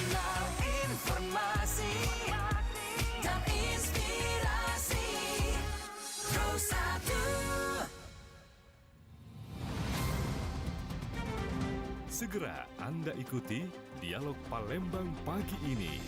Nasional, informasi dan inspirasi. Pro 1. Segera Anda ikuti Dialog Palembang pagi ini.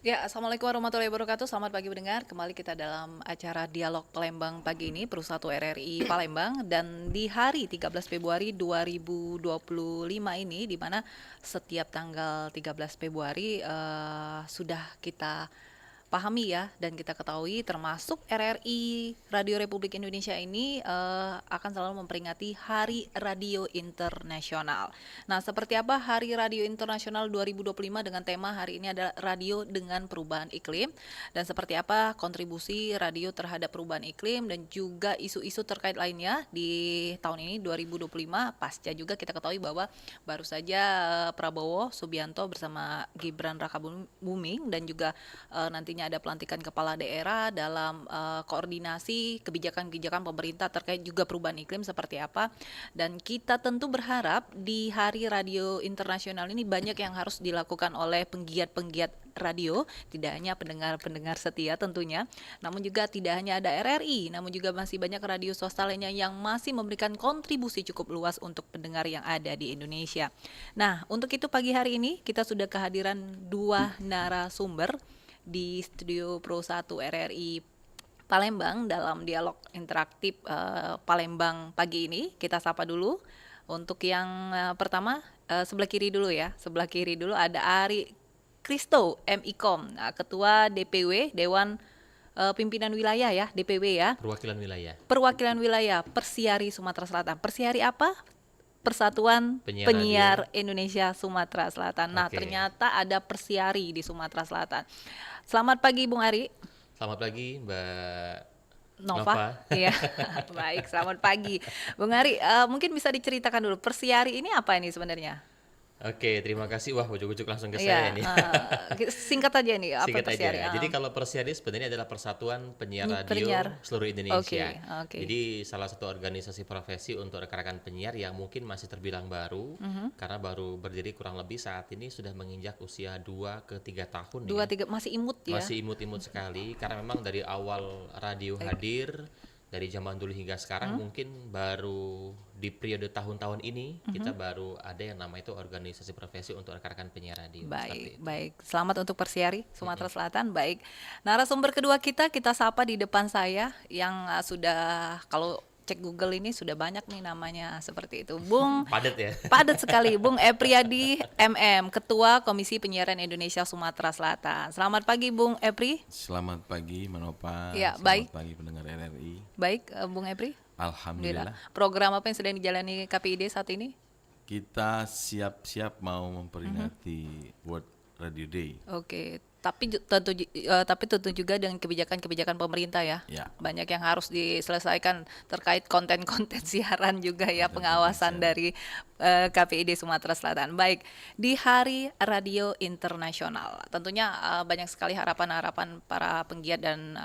Ya, Assalamualaikum warahmatullahi wabarakatuh. Selamat pagi pendengar. Kembali kita dalam acara Dialog Palembang pagi ini, Pro 1 RRI Palembang. Dan di hari 13 Februari 2025 ini, di mana setiap tanggal 13 Februari sudah kita pahami ya, dan kita ketahui termasuk RRI Radio Republik Indonesia ini akan selalu memperingati Hari Radio Internasional. Nah, seperti apa Hari Radio Internasional 2025 dengan tema hari ini adalah Radio dengan Perubahan Iklim, dan seperti apa kontribusi radio terhadap perubahan iklim dan juga isu-isu terkait lainnya di tahun ini 2025. Pasca juga kita ketahui bahwa baru saja Prabowo Subianto bersama Gibran Rakabuming dan juga nantinya ada pelantikan kepala daerah dalam koordinasi kebijakan-kebijakan pemerintah terkait juga perubahan iklim seperti apa. Dan kita tentu berharap di Hari Radio Internasional ini banyak yang harus dilakukan oleh penggiat-penggiat radio, tidak hanya pendengar-pendengar setia tentunya, namun juga tidak hanya ada RRI, namun juga masih banyak radio swasta lainnya yang masih memberikan kontribusi cukup luas untuk pendengar yang ada di Indonesia. Nah, untuk itu pagi hari ini kita sudah kehadiran dua narasumber di studio Pro 1 RRI Palembang dalam dialog interaktif Palembang pagi ini. Kita sapa dulu. Untuk yang pertama sebelah kiri dulu ya. Sebelah kiri dulu ada Ari Kristo MIKOM, Ketua DPW Dewan Pimpinan Wilayah ya, DPW ya. Perwakilan wilayah Persiari Sumatera Selatan. Persiari apa? Persatuan Penyiar Indonesia Sumatera Selatan. Nah, ternyata ada Persiari di Sumatera Selatan. Selamat pagi Bung Ari. Selamat pagi Mbak Nova. Iya. Baik, selamat pagi. Bung Ari, mungkin bisa diceritakan dulu Persiari ini apa ini sebenarnya? Oke, terima kasih. Wah, ujuk-ujuk langsung ke saya nih. Singkat aja nih, apa Singkat Persiari? aja. Jadi kalau Persiari sebenarnya adalah Persatuan Penyiar Radio seluruh Indonesia. Jadi salah satu organisasi profesi untuk rekan-rekan penyiar yang mungkin masih terbilang baru, karena baru berdiri kurang lebih saat ini sudah menginjak usia 2 ke 3 tahun. 2-3 masih imut ya? Masih imut-imut sekali, karena memang dari awal radio hadir, dari zaman dulu hingga sekarang mungkin baru di periode tahun-tahun ini kita baru ada yang nama itu organisasi profesi untuk rekan-rekan penyiar radio. Baik. Selamat untuk Persiari Sumatera Selatan. Baik. Narasumber kedua kita sapa di depan saya yang sudah kalau cek Google ini sudah banyak nih namanya seperti itu. Bung padat ya. Padat sekali. Bung Epriyadi MM, Ketua Komisi Penyiaran Indonesia Sumatera Selatan. Selamat pagi Bung Epri. Selamat pagi Manopa. Ya, selamat pagi pendengar RRI. Baik, Bung Epri. Alhamdulillah. Program apa yang sedang dijalani KPID saat ini? Kita siap-siap mau memperingati World Radio Day. Oke. Tapi tentu juga dengan kebijakan-kebijakan pemerintah ya. Banyak yang harus diselesaikan terkait konten-konten siaran juga ya, pengawasan dari KPID Sumatera Selatan. Baik, di Hari Radio Internasional tentunya banyak sekali harapan-harapan para penggiat dan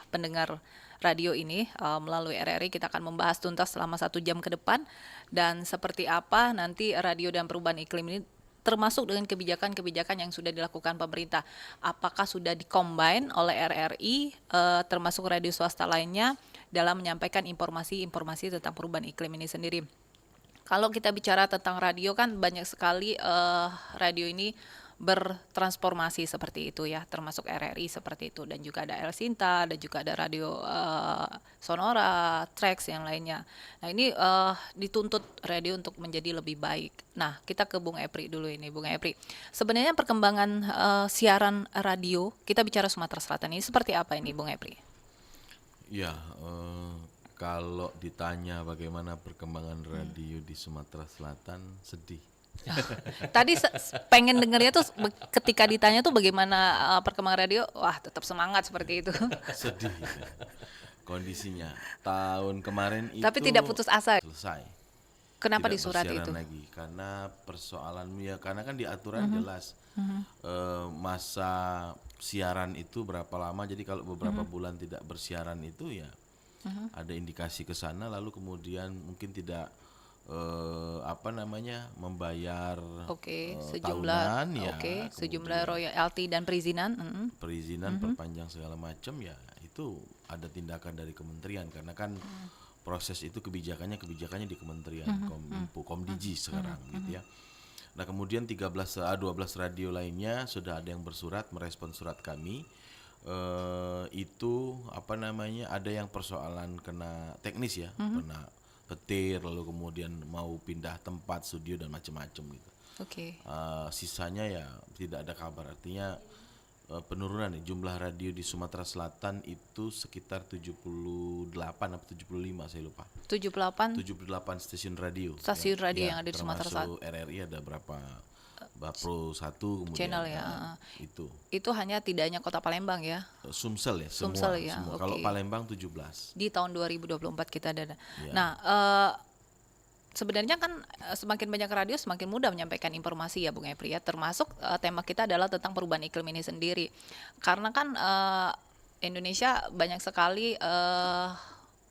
pendengar radio ini. Melalui RRI kita akan membahas tuntas selama 1 jam ke depan, dan seperti apa nanti radio dan perubahan iklim ini termasuk dengan kebijakan-kebijakan yang sudah dilakukan pemerintah. Apakah sudah dikombin oleh RRI termasuk radio swasta lainnya dalam menyampaikan informasi-informasi tentang perubahan iklim ini sendiri. Kalau kita bicara tentang radio kan banyak sekali radio ini bertransformasi seperti itu ya, termasuk RRI seperti itu, dan juga ada El Sinta, dan juga ada radio Sonora, Trax yang lainnya. Nah ini dituntut radio untuk menjadi lebih baik. Nah kita ke Bung Epri dulu ini, Bung Epri. Sebenarnya perkembangan siaran radio, kita bicara Sumatera Selatan ini seperti apa ini Bung Epri? Ya, kalau ditanya bagaimana perkembangan radio di Sumatera Selatan, sedih. Tadi pengen dengarnya tuh ketika ditanya tuh bagaimana perkembangan radio, wah tetap semangat seperti itu. Sedih kondisinya. Tahun kemarin itu tapi tidak putus asa. Selesai. Kenapa tidak di surat itu? lagi karena persoalan karena kan di aturan jelas masa siaran itu berapa lama. Jadi kalau beberapa bulan tidak bersiaran itu ya ada indikasi ke sana, lalu kemudian mungkin tidak membayar sejumlah tahunan ya, sejumlah royalti dan perizinan. Perizinan perpanjang segala macam ya, itu ada tindakan dari kementerian karena kan proses itu kebijakannya di kementerian Kominfo, Komdigi sekarang gitu ya. Nah kemudian 12 radio lainnya sudah ada yang bersurat merespon surat kami. Itu ada yang persoalan kena teknis ya, kena petir, lalu kemudian mau pindah tempat studio dan macam-macam gitu. Sisanya ya tidak ada kabar, artinya penurunan nih, jumlah radio di Sumatera Selatan itu sekitar 78 atau 75 saya lupa. 78 stasiun radio. Stasiun radio yang ada di Sumatera Selatan. Termasuk RRI ada berapa? Pro 1 kemudian channel ya. Itu hanya tidak hanya Kota Palembang ya. Sumsel ya, semua. Kalau Palembang 17. Di tahun 2024 kita ada. Ya. Nah, sebenarnya kan semakin banyak radio semakin mudah menyampaikan informasi ya Bung Epri ya, termasuk tema kita adalah tentang perubahan iklim ini sendiri. Karena kan Indonesia banyak sekali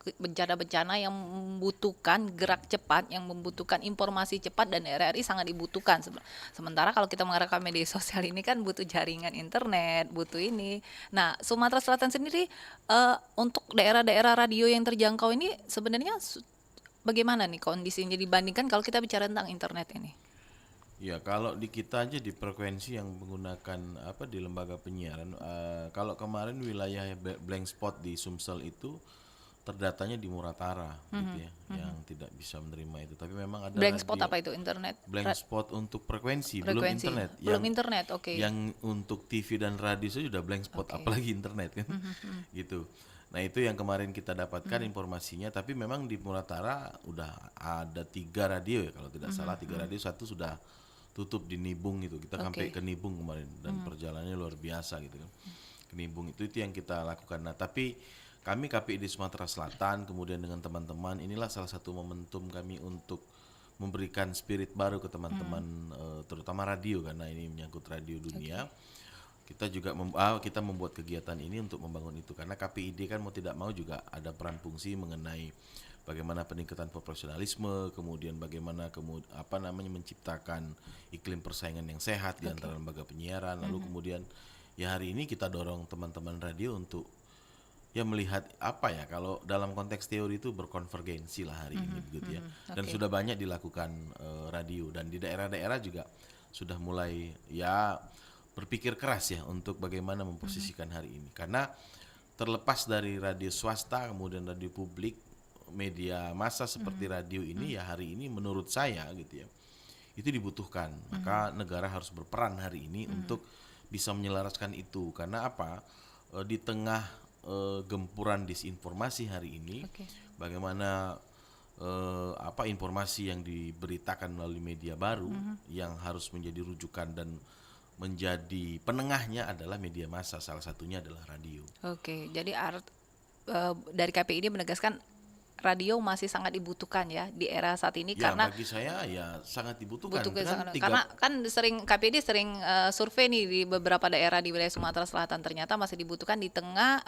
bencana-bencana yang membutuhkan gerak cepat, yang membutuhkan informasi cepat, dan RRI sangat dibutuhkan. Sementara kalau kita mengarahkan media sosial ini kan butuh jaringan internet, butuh ini. Nah, Sumatera Selatan sendiri untuk daerah-daerah radio yang terjangkau ini sebenarnya bagaimana nih kondisinya dibandingkan kalau kita bicara tentang internet ini? Ya kalau di kita aja di frekuensi yang menggunakan di lembaga penyiaran, kalau kemarin wilayah blank spot di Sumsel itu terdatanya di Muratara gitu ya, yang tidak bisa menerima itu. Tapi memang ada blank spot apa itu, internet? Blank spot untuk frekuensi. Belum internet. Yang untuk TV dan radio saja sudah blank spot, apalagi internet kan, gitu. Nah itu yang kemarin kita dapatkan informasinya. Tapi memang di Muratara udah ada 3 radio ya kalau tidak salah, 3 radio, 1 sudah tutup di Nibung itu. Kita sampai ke Nibung kemarin dan perjalanannya luar biasa gitu kan. Ke Nibung itu yang kita lakukan. Nah tapi kami KPI di Sumatera Selatan kemudian dengan teman-teman, inilah salah satu momentum kami untuk memberikan spirit baru ke teman-teman, terutama radio karena ini menyangkut radio dunia. Kita juga kita membuat kegiatan ini untuk membangun itu karena KPID kan mau tidak mau juga ada peran fungsi mengenai bagaimana peningkatan profesionalisme, kemudian bagaimana menciptakan iklim persaingan yang sehat di antara lembaga penyiaran. Lalu kemudian ya hari ini kita dorong teman-teman radio untuk ya melihat kalau dalam konteks teori itu berkonvergensi lah hari ini begitu ya. Dan sudah banyak dilakukan radio, dan di daerah-daerah juga sudah mulai ya berpikir keras ya untuk bagaimana memposisikan hari ini. Karena terlepas dari radio swasta kemudian radio publik, media massa seperti radio ini ya hari ini menurut saya gitu ya, itu dibutuhkan. Maka negara harus berperan hari ini untuk bisa menyelaraskan itu. Karena di tengah gempuran disinformasi hari ini, bagaimana informasi yang diberitakan melalui media baru yang harus menjadi rujukan dan menjadi penengahnya adalah media massa, salah satunya adalah radio. Jadi dari KPI ini menegaskan radio masih sangat dibutuhkan ya di era saat ini ya, karena bagi saya ya sangat dibutuhkan. Karena kan KPI sering survei nih di beberapa daerah di wilayah Sumatera Selatan, ternyata masih dibutuhkan di tengah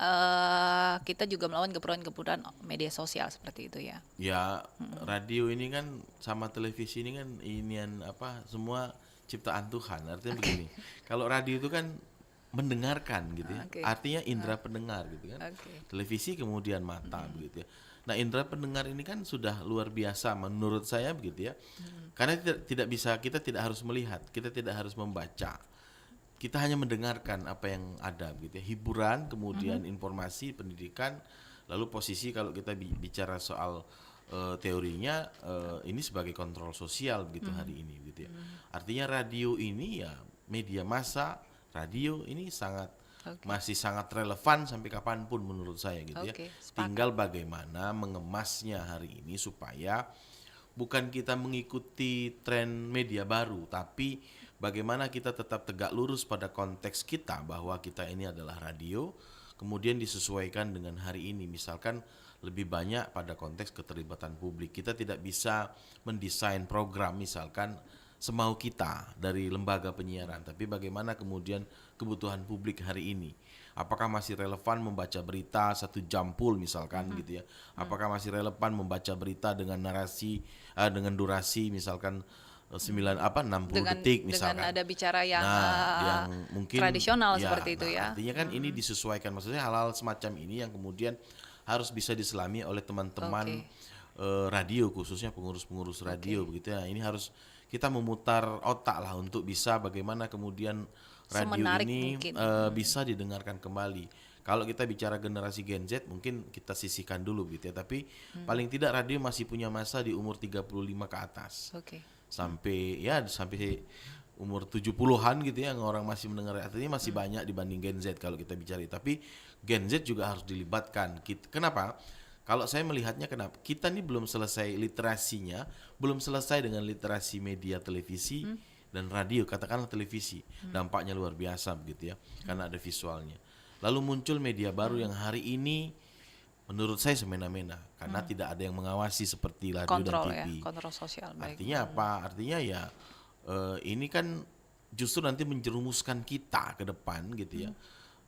kita juga melawan gempuran-gempuran media sosial seperti itu ya. Ya, radio ini kan sama televisi ini kan semua ciptaan Tuhan. Artinya begini, kalau radio itu kan mendengarkan gitu ya, artinya indera pendengar gitu kan. Televisi kemudian mata begitu ya. Nah indera pendengar ini kan sudah luar biasa menurut saya begitu ya. Karena kita tidak harus melihat, kita tidak harus membaca, kita hanya mendengarkan apa yang ada gitu ya. Hiburan, kemudian informasi, pendidikan, lalu posisi kalau kita bicara soal teorinya ini sebagai kontrol sosial begitu hari ini gitu ya. Artinya radio ini ya media massa, radio ini masih sangat relevan sampai kapanpun menurut saya gitu ya. Tinggal bagaimana mengemasnya hari ini supaya bukan kita mengikuti tren media baru, tapi bagaimana kita tetap tegak lurus pada konteks kita bahwa kita ini adalah radio, kemudian disesuaikan dengan hari ini. Misalkan lebih banyak pada konteks keterlibatan publik. Kita tidak bisa mendesain program misalkan semau kita dari lembaga penyiaran, tapi bagaimana kemudian kebutuhan publik hari ini. Apakah masih relevan membaca berita 1 jam full misalkan gitu ya? Apakah masih relevan membaca berita dengan narasi dengan durasi misalkan 60 detik misalkan. Dengan ada bicara yang, yang mungkin tradisional seperti itu ya. Artinya kan ini disesuaikan, maksudnya hal-hal semacam ini yang kemudian harus bisa diselami oleh teman-teman radio, khususnya pengurus-pengurus radio begitu ya. Ini harus kita memutar otak lah untuk bisa bagaimana kemudian radio ini bisa didengarkan kembali. Kalau kita bicara generasi Gen Z mungkin kita sisihkan dulu gitu ya, tapi paling tidak radio masih punya masa di umur 35 ke atas. Sampai umur 70-an gitu ya, orang masih mendengar, artinya masih banyak dibanding Gen Z kalau kita bicara. Tapi Gen Z juga harus dilibatkan. Kenapa? Kalau saya melihatnya kenapa? Kita ini belum selesai literasinya, belum selesai dengan literasi media televisi dan radio, katakanlah televisi. Dampaknya luar biasa begitu ya, karena ada visualnya. Lalu muncul media baru yang hari ini menurut saya semena-mena karena tidak ada yang mengawasi seperti radio kontrol dan TV. Kontrol sosial. Artinya apa? Artinya ya ini kan justru nanti menjerumuskan kita ke depan gitu ya.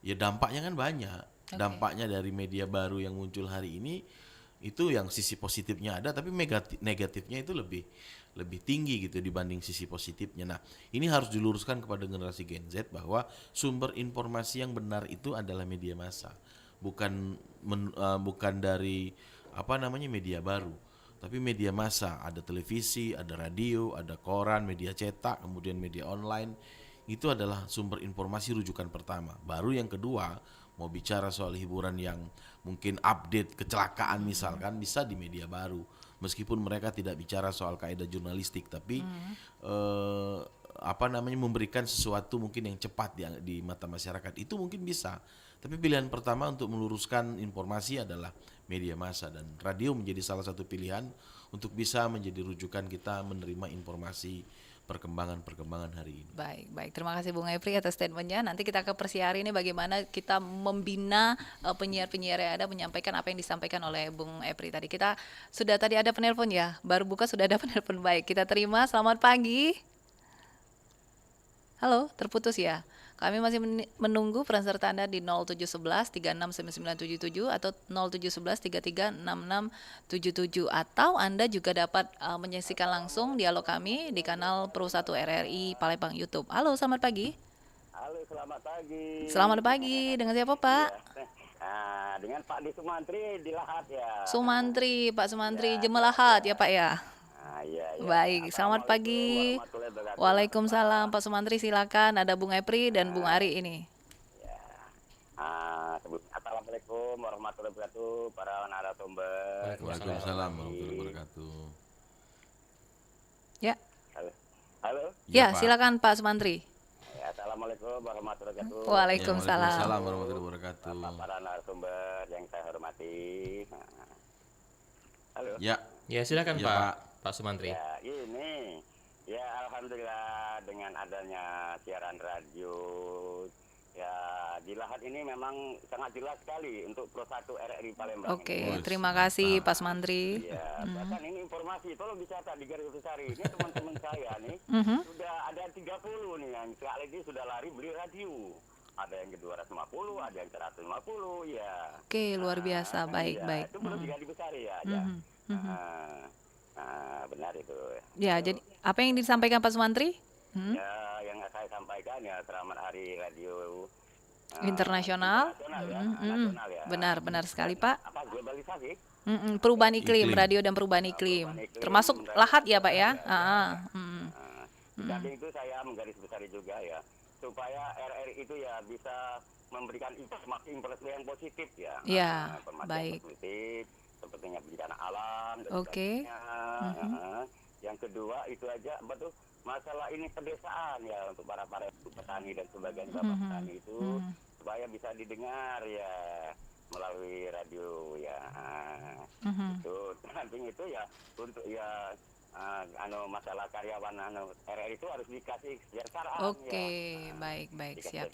Ya dampaknya kan banyak. Dampaknya dari media baru yang muncul hari ini itu yang sisi positifnya ada, tapi negatifnya itu lebih tinggi gitu dibanding sisi positifnya. Nah, ini harus diluruskan kepada generasi Gen Z bahwa sumber informasi yang benar itu adalah media massa, bukan dari media baru, tapi media massa. Ada televisi, ada radio, ada koran, media cetak, kemudian media online. Itu adalah sumber informasi rujukan pertama. Baru yang kedua, mau bicara soal hiburan yang mungkin update kecelakaan misalkan, bisa di media baru. Meskipun mereka tidak bicara soal kaidah jurnalistik, tapi memberikan sesuatu mungkin yang cepat di mata masyarakat, itu mungkin bisa. Tapi pilihan pertama untuk meluruskan informasi adalah media massa, dan radio menjadi salah satu pilihan untuk bisa menjadi rujukan kita menerima informasi perkembangan hari ini. Baik. Terima kasih Bung Epri atas statementnya. Nanti kita ke persiari ini bagaimana kita membina penyiar-penyiar yang ada menyampaikan apa yang disampaikan oleh Bung Epri tadi. Kita sudah tadi ada penelpon ya, baru buka sudah ada penelpon. Baik, kita terima. Selamat pagi. Halo, terputus ya. Kami masih menunggu peran serta Anda di 0711 369977 atau 0711 336677, atau Anda juga dapat menyaksikan langsung dialog kami di kanal Pro 1 RRI Palembang YouTube. Halo, selamat pagi. Halo, selamat pagi. Selamat pagi. Dengan siapa, Pak? Dengan Pak Di Sumantri di Lahat ya. Pak Sumantri, Jemelahat ya Pak ya. Iya. Baik, selamat pagi. Waalaikumsalam Pak Sumantri, silakan. Ada Bung Epri dan Bung Ari ini. Ya. Assalamualaikum warahmatullahi wabarakatuh para narasumber. Waalaikumsalam warahmatullahi wabarakatuh. Ya. Halo. Ya, silakan Pak Sumantri. Ya, assalamualaikum warahmatullahi wabarakatuh. Waalaikumsalam. Waalaikumsalam warahmatullahi wabarakatuh. Para narasumber yang saya hormati. Halo. Ya, silakan Pak Sumantri. Ya, ini ya alhamdulillah dengan adanya siaran radio ya di Lahat ini memang sangat jelas sekali untuk Pro 1 RRI Palembang. Oke, terima kasih Pak Sumantri. Ya, bahkan ini informasi tolong dicatat di garis besar ini teman-teman saya nih sudah ada 30 nih yang sekali ini sudah lari beli radio. Ada yang ke 250, ada yang ke 150 ya. Oke, luar biasa. Baik. Itu belum dibesari ya. Benar itu. Ya, jadi apa yang disampaikan Pak Sumantri? Ya, yang saya sampaikan ya selamat hari radio internasional. Nasional ya. Benar sekali Pak. Apa globalisasi? Perubahan iklim, radio dan perubahan iklim. Termasuk Lahat ya Pak ya. Samping itu saya menggarisbesari juga ya supaya RRI itu ya bisa memberikan informasi yang positif ya. Ya, baik. Positif, sepertinya bencana alam dan sebagainya. Yang kedua itu aja masalah ini pedesaan ya untuk para petani dan sebagainya, bapak petani itu supaya bisa didengar ya melalui radio ya. Itu samping itu ya untuk ya masalah karyawan RRI itu harus dikasih kesejahteraan. Baik, siap.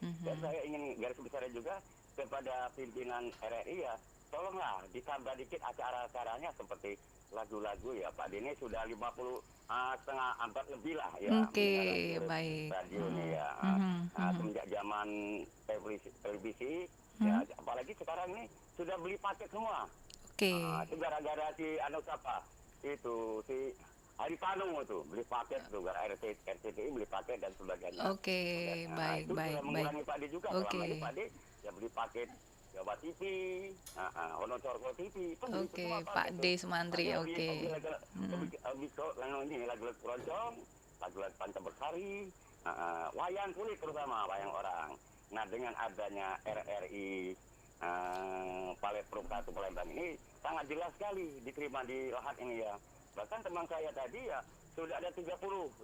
Dan saya ingin garis besarnya juga kepada pimpinan RRI ya tolonglah ditambah dikit acara-acaranya seperti lagu-lagu ya Pak Dini sudah 50 setengah abad lebih lah ya. Oke, baik. Radio nih ya. Semenjak zaman televisi ya, apalagi sekarang ini sudah beli paket semua. Oke. Itu gara-gara si siapa? Itu si Hari Panung itu beli paket tuh, gara RCTI beli paket dan sebagainya. Oke, baik, itu baik, sudah baik. mengurangi Pak D juga. Selama ini Pak D ya beli paket Jawa TV, Wonocorko TV. Oke, Pak D Sumantri, oke. Ini lagu-lagu keroncong, lagu-lagu Pancabersari, wayang kulit terutama, wayang orang. Nah, dengan adanya RRI Pro 1 Palembang ini sangat jelas sekali diterima di lahat ini ya. Bahkan teman saya tadi ya sudah ada 30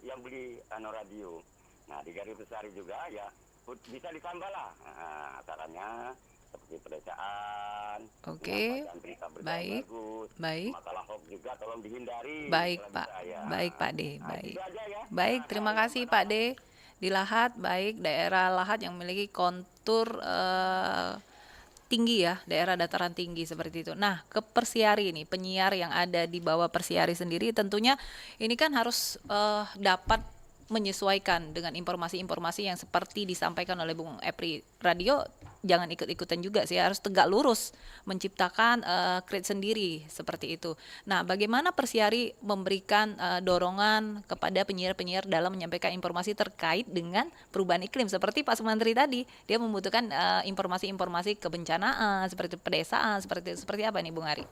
yang beli radio. Nah, di Garis Besari juga ya bisa ditambah lah acaranya seperti pedesaan, berita-berita baik, bagus, baik. masalah hoax juga tolong dihindari. Baik Pak, baik Pak D, baik. Baik, terima kasih Pak D. Di Lahat, baik daerah Lahat yang memiliki kontur tinggi ya, daerah dataran tinggi seperti itu. Nah, ke Persiari ini, penyiar yang ada di bawah Persiari sendiri tentunya ini kan harus dapat menyesuaikan dengan informasi-informasi yang seperti disampaikan oleh Bung Epri. Radio jangan ikut-ikutan juga sih, harus tegak lurus menciptakan create sendiri seperti itu. Nah, bagaimana Persiari memberikan dorongan kepada penyiar-penyiar dalam menyampaikan informasi terkait dengan perubahan iklim seperti Pak Sumantri tadi, dia membutuhkan informasi-informasi kebencanaan seperti pedesaan, seperti apa nih Bung Ari?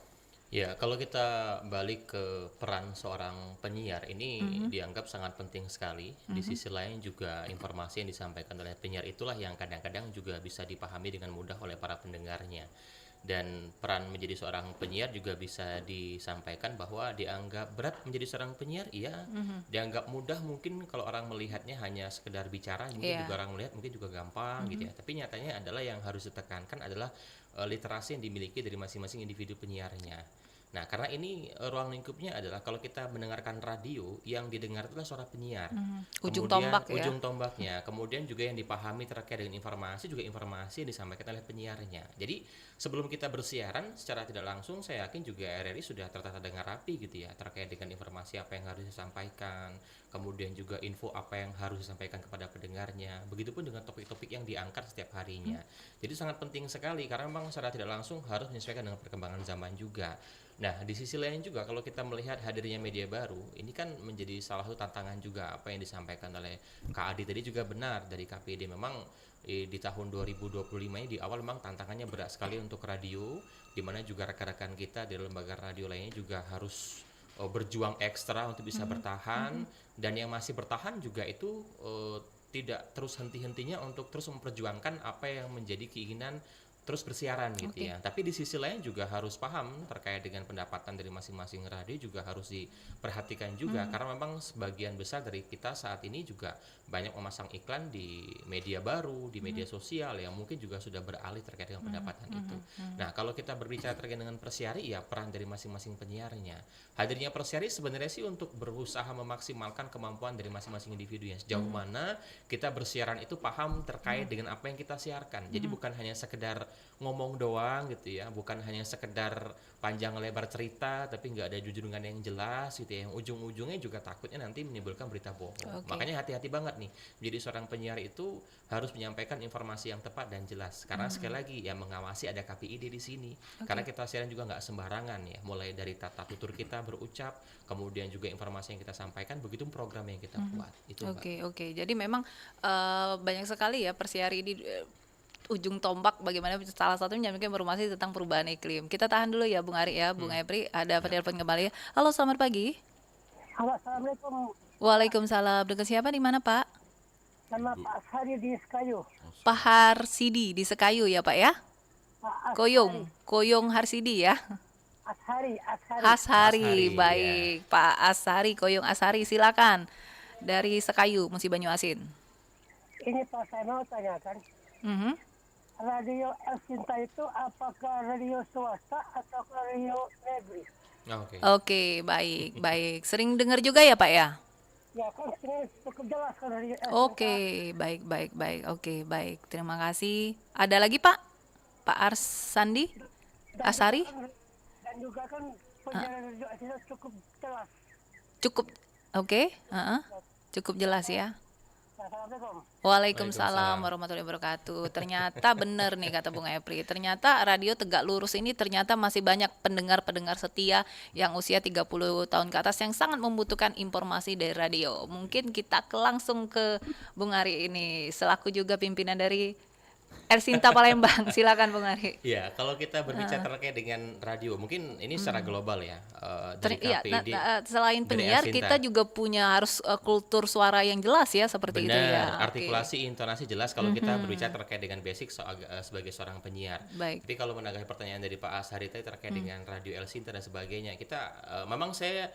Ya, kalau kita balik ke peran seorang penyiar ini dianggap sangat penting sekali. Di sisi lain juga informasi yang disampaikan oleh penyiar itulah yang kadang-kadang juga bisa dipahami dengan mudah oleh para pendengarnya. Dan peran menjadi seorang penyiar juga bisa disampaikan bahwa dianggap berat menjadi seorang penyiar, iya. Dianggap mudah mungkin kalau orang melihatnya hanya sekedar bicara, mungkin juga orang melihat mungkin juga gampang gitu ya. Tapi nyatanya adalah yang harus ditekankan adalah literasi yang dimiliki dari masing-masing individu penyiarnya. Nah, karena ini ruang lingkupnya adalah kalau kita mendengarkan radio, yang didengar itulah suara penyiar. Ujung Kemudian, tombak ya. Ujung tombaknya. Kemudian juga yang dipahami terkait dengan informasi, juga informasi yang disampaikan oleh penyiarnya. Jadi, sebelum kita bersiaran secara tidak langsung, saya yakin juga RRI sudah tertata dengan rapi gitu ya, terkait dengan informasi apa yang harus disampaikan, kemudian juga info apa yang harus disampaikan kepada pendengarnya. Begitupun dengan topik-topik yang diangkat setiap harinya. Jadi sangat penting sekali karena memang secara tidak langsung harus menyesuaikan dengan perkembangan zaman juga. Nah, di sisi lain juga kalau kita melihat hadirnya media baru, ini kan menjadi salah satu tantangan juga. Apa yang disampaikan oleh Kak Adi tadi juga benar dari KPD. Memang di tahun 2025 ini di awal memang tantangannya berat sekali untuk radio, di mana juga rekan-rekan kita di lembaga radio lainnya juga harus berjuang ekstra untuk bisa bertahan, dan yang masih bertahan juga itu tidak terus henti-hentinya untuk terus memperjuangkan apa yang menjadi keinginan terus bersiaran gitu ya. Tapi di sisi lain juga harus paham terkait dengan pendapatan dari masing-masing radio juga harus diperhatikan juga, karena memang sebagian besar dari kita saat ini juga banyak memasang iklan di media baru, di media sosial yang mungkin juga sudah beralih terkait dengan pendapatan itu. Nah, kalau kita berbicara terkait dengan Persiari, ya peran dari masing-masing penyiarnya. Hadirnya Persiari sebenarnya sih untuk berusaha memaksimalkan kemampuan dari masing-masing individu ya. Sejauh mana kita bersiaran itu paham terkait dengan apa yang kita siarkan. Jadi bukan hanya sekedar ngomong doang gitu ya, bukan hanya sekedar panjang lebar cerita tapi nggak ada junjungan yang jelas gitu ya, yang ujung-ujungnya juga takutnya nanti menimbulkan berita bohong. Makanya hati-hati banget nih, menjadi seorang penyiar itu harus menyampaikan informasi yang tepat dan jelas, karena sekali lagi ya mengawasi ada KPID di sini, karena kita siaran juga nggak sembarangan ya, mulai dari tata tutur kita berucap, kemudian juga informasi yang kita sampaikan, begitu program yang kita buat itu. Oke. Jadi memang banyak sekali ya Persiari di ujung tombak bagaimana salah satunya menyampaikan informasi tentang perubahan iklim. Kita tahan dulu ya Bung Ari ya, Bung Epri ada penelpon kembali. Halo, selamat pagi. Halo, assalamualaikum. Waalaikumsalam. Dengan siapa di mana Pak? Nama Pak Ashari di Sekayu. Pak Harsidi di Sekayu ya Pak ya? Koyong Harsidi ya? Ashari, baik ya. Pak Ashari, Koyong Ashari, silakan dari Sekayu, Musi Banyu Asin. Ini Pak, saya mau tanyakan. Radio El Cinta itu apakah radio swasta atau radio negeri? Oke, baik. Sering dengar juga ya Pak ya? Ya kan sering cukup jelas kan radio El Cinta. Oke, baik. Oke, baik. Terima kasih. Ada lagi Pak? Pak Arsandi? Asari? Dan juga kan penyiaran radio Elsinta cukup jelas. Cukup, oke, cukup jelas ya. Assalamualaikum. Waalaikumsalam warahmatullahi wabarakatuh. Ternyata benar nih kata Bung Epri. Ternyata radio Tegak Lurus ini ternyata masih banyak pendengar-pendengar setia yang usia 30 tahun ke atas yang sangat membutuhkan informasi dari radio. Mungkin kita langsung ke Bung Ari ini selaku juga pimpinan dari Elsinta Palembang. Silakan Bung Ari. Ya, kalau kita berbicara terkait dengan radio, mungkin ini secara global ya. Dari KPID, selain penyiar, kita juga punya harus kultur suara yang jelas ya, seperti itu ya. Artikulasi, intonasi jelas kalau kita berbicara terkait dengan basic sebagai seorang penyiar. Baik. Tapi kalau menanggapi pertanyaan dari Pak Ashari tadi terkait dengan radio Elsinta dan sebagainya, kita memang saya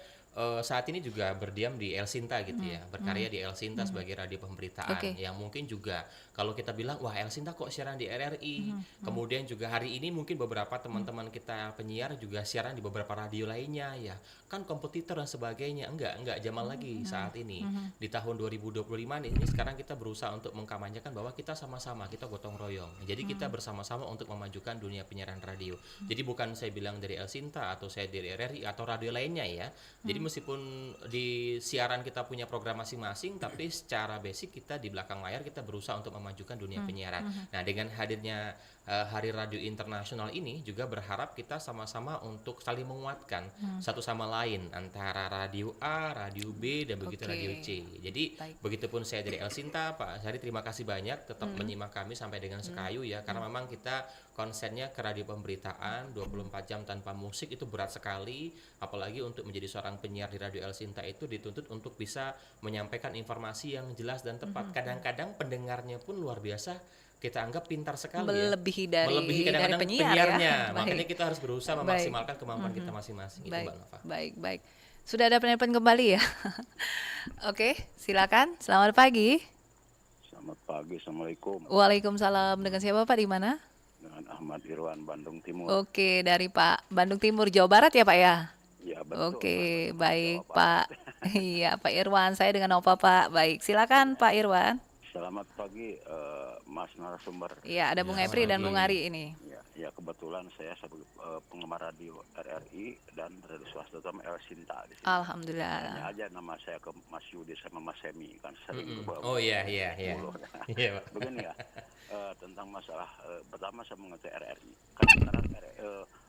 saat ini juga berdiam di Elsinta gitu ya, berkarya di Elsinta sebagai radio pemberitaan yang mungkin juga kalau kita bilang wah Elsinta kok siaran di RRI, kemudian juga hari ini mungkin beberapa teman-teman kita penyiar juga siaran di beberapa radio lainnya ya, kan kompetitor dan sebagainya. Enggak zaman lagi saat ini di tahun 2025 ini sekarang kita berusaha untuk mengkampanyekan bahwa kita sama-sama, kita gotong royong, jadi kita bersama-sama untuk memajukan dunia penyiaran radio. Jadi bukan saya bilang dari Elsinta atau saya dari RRI atau radio lainnya ya, jadi meskipun di siaran kita punya program masing-masing, tapi secara basic kita di belakang layar kita berusaha untuk memajukan dunia penyiaran. Nah, dengan hadirnya Hari Radio Internasional ini juga berharap kita sama-sama untuk saling menguatkan satu sama lain antara radio A, radio B, dan begitu radio C. Jadi begitupun saya dari Elsinta, Pak Ashari terima kasih banyak tetap menyimak kami sampai dengan sekayu ya, karena memang kita konsennya ke radio pemberitaan 24 jam tanpa musik itu berat sekali, apalagi untuk menjadi seorang penyiar di Radio Elsinta itu dituntut untuk bisa menyampaikan informasi yang jelas dan tepat. Kadang-kadang pendengarnya pun luar biasa kita anggap pintar sekali, melebihi dari penyiarnya ya. Makanya kita harus berusaha memaksimalkan kemampuan kita masing-masing. Itu Mbak Nova. Baik. Sudah ada penelpon kembali ya. Oke, silakan. Selamat pagi. Selamat pagi, Assalamualaikum. Waalaikumsalam. Dengan siapa Pak, di mana? Dengan Ahmad Irwan, Bandung Timur. Oke, dari Pak Bandung Timur, Jawa Barat ya Pak ya? Ya betul. Oke, baik Pak. Iya Pak Irwan, saya dengan Nova Pak. Baik, silakan Pak Irwan. Selamat pagi Mas narasumber. Iya, ada Bung Epri dan Bung Ari ini. Ya kebetulan saya sebagai penggemar radio RRI dan radio swasta terutama Elsinta di sini. Alhamdulillah. Hanya aja nama saya ke Mas Yudi sama Mas Semi kan sering Oh iya. Begini ya, tentang masalah pertama saya mengerti RRI. Kan sekarang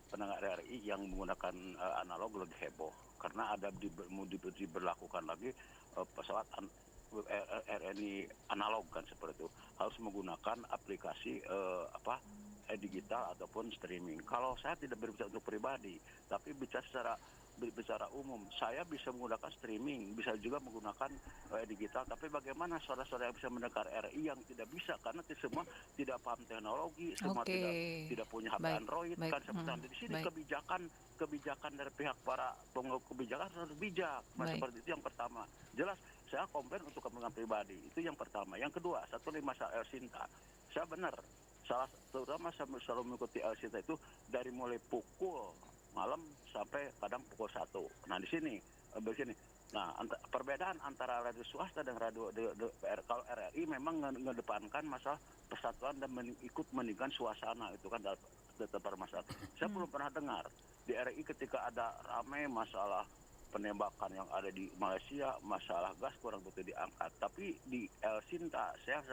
pendengar RRI yang menggunakan analog lebih heboh karena ada diberlakukan lagi pesawat RRI analog kan seperti itu, harus menggunakan aplikasi digital ataupun streaming. Kalau saya tidak berbicara untuk pribadi, tapi bicara umum, saya bisa menggunakan streaming, bisa juga menggunakan digital. Tapi bagaimana saudara-saudara yang bisa mendengar RRI yang tidak bisa karena semua tidak paham teknologi, semua tidak punya HP Android kan seperti di sini. Kebijakan dari pihak para pengguna kebijakan harus bijak. Seperti itu yang pertama. Jelas saya komplain untuk kepentingan pribadi, itu yang pertama. Yang kedua, satu lagi masalah Elsinta. Saya benar, terutama saya selalu mengikuti Elsinta itu dari mulai pukul malam sampai kadang pukul 1. Nah di sini, begini. Nah perbedaan antara radio swasta dan radio kalau RRI memang mengedepankan masalah persatuan dan ikut meningkatkan suasana itu kan tetap masalah. Saya belum pernah dengar di RRI ketika ada ramai masalah penembakan yang ada di Malaysia, masalah gas kurang betul diangkat. Tapi di Elsinta saya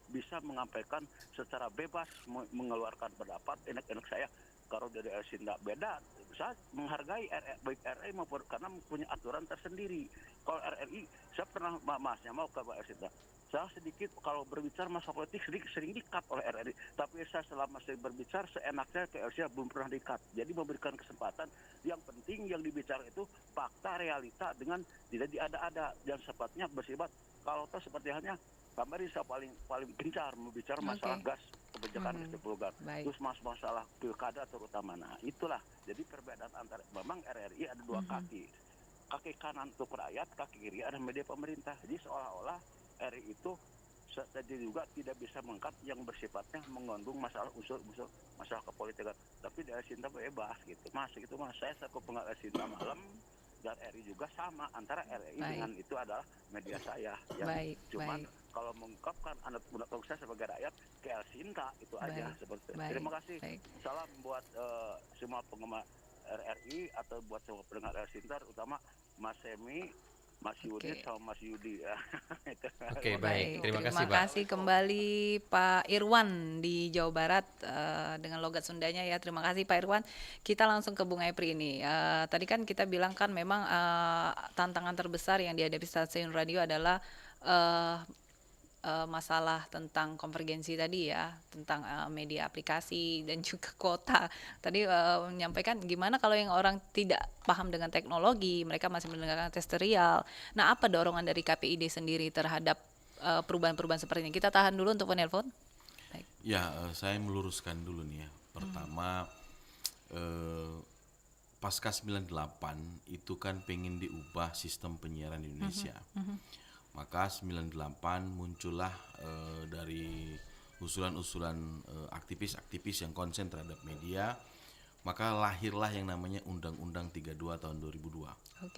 bisa menyampaikan secara bebas, mengeluarkan pendapat enak-enak saya. Kalau dari Elsinta beda, saya menghargai baik RRI maupun karena punya aturan tersendiri. Kalau RRI, saya pernah masnya mau ke Elsinta. Saya sedikit kalau berbicara masalah politik sering di-cut oleh RRI. Tapi saya selama saya berbicara seenaknya ke Elsinta belum pernah di-cut. Jadi memberikan kesempatan yang penting yang dibicara itu fakta realita dengan tidak diada-ada dan sepatnya bersifat kalau toh seperti halnya kemarin saya paling gencar membicara masalah gas kebijakan gas terus masalah pilkada terutama. Nah itulah jadi perbedaan antara memang RRI ada dua kaki kanan untuk rakyat, kaki kiri ada media pemerintah. Jadi seolah-olah RRI itu jadi juga tidak bisa mengangkat yang bersifatnya mengandung masalah unsur-unsur masalah kepolitikan. Tapi dari Elsinta bebas gitu. Itu saya selaku pengawas Elsinta malam dan RRI juga sama antara RRI dengan itu adalah media saya yang cuman kalau mengungkapkan anak saya sebagai rakyat ke El Sinta itu aja seperti. Terima kasih. Salam buat semua penggemar RRI atau buat semua pendengar El Sinta, utama Mas Semi, Mas Yudi sama Mas Yudi. Oke, baik. Terima kasih, Pak. Terima kasih kembali Pak Irwan di Jawa Barat dengan logat Sundanya ya. Terima kasih Pak Irwan. Kita langsung ke Bung Epri ini. Tadi kan kita bilang kan memang tantangan terbesar yang dihadapi stasiun radio adalah masalah tentang konvergensi tadi ya, tentang media aplikasi dan juga kuota. Tadi menyampaikan gimana kalau yang orang tidak paham dengan teknologi, mereka masih mendengarkan testerial. Nah, apa dorongan dari KPID sendiri terhadap perubahan-perubahan seperti ini? Kita tahan dulu untuk penelpon. Baik. Ya, saya meluruskan dulu nih ya. Pertama, pasca 98 itu kan pengen diubah sistem penyiaran di Indonesia. Maka 98 muncullah dari usulan-usulan aktivis-aktivis yang konsen terhadap media, maka lahirlah yang namanya Undang-Undang 32 tahun 2002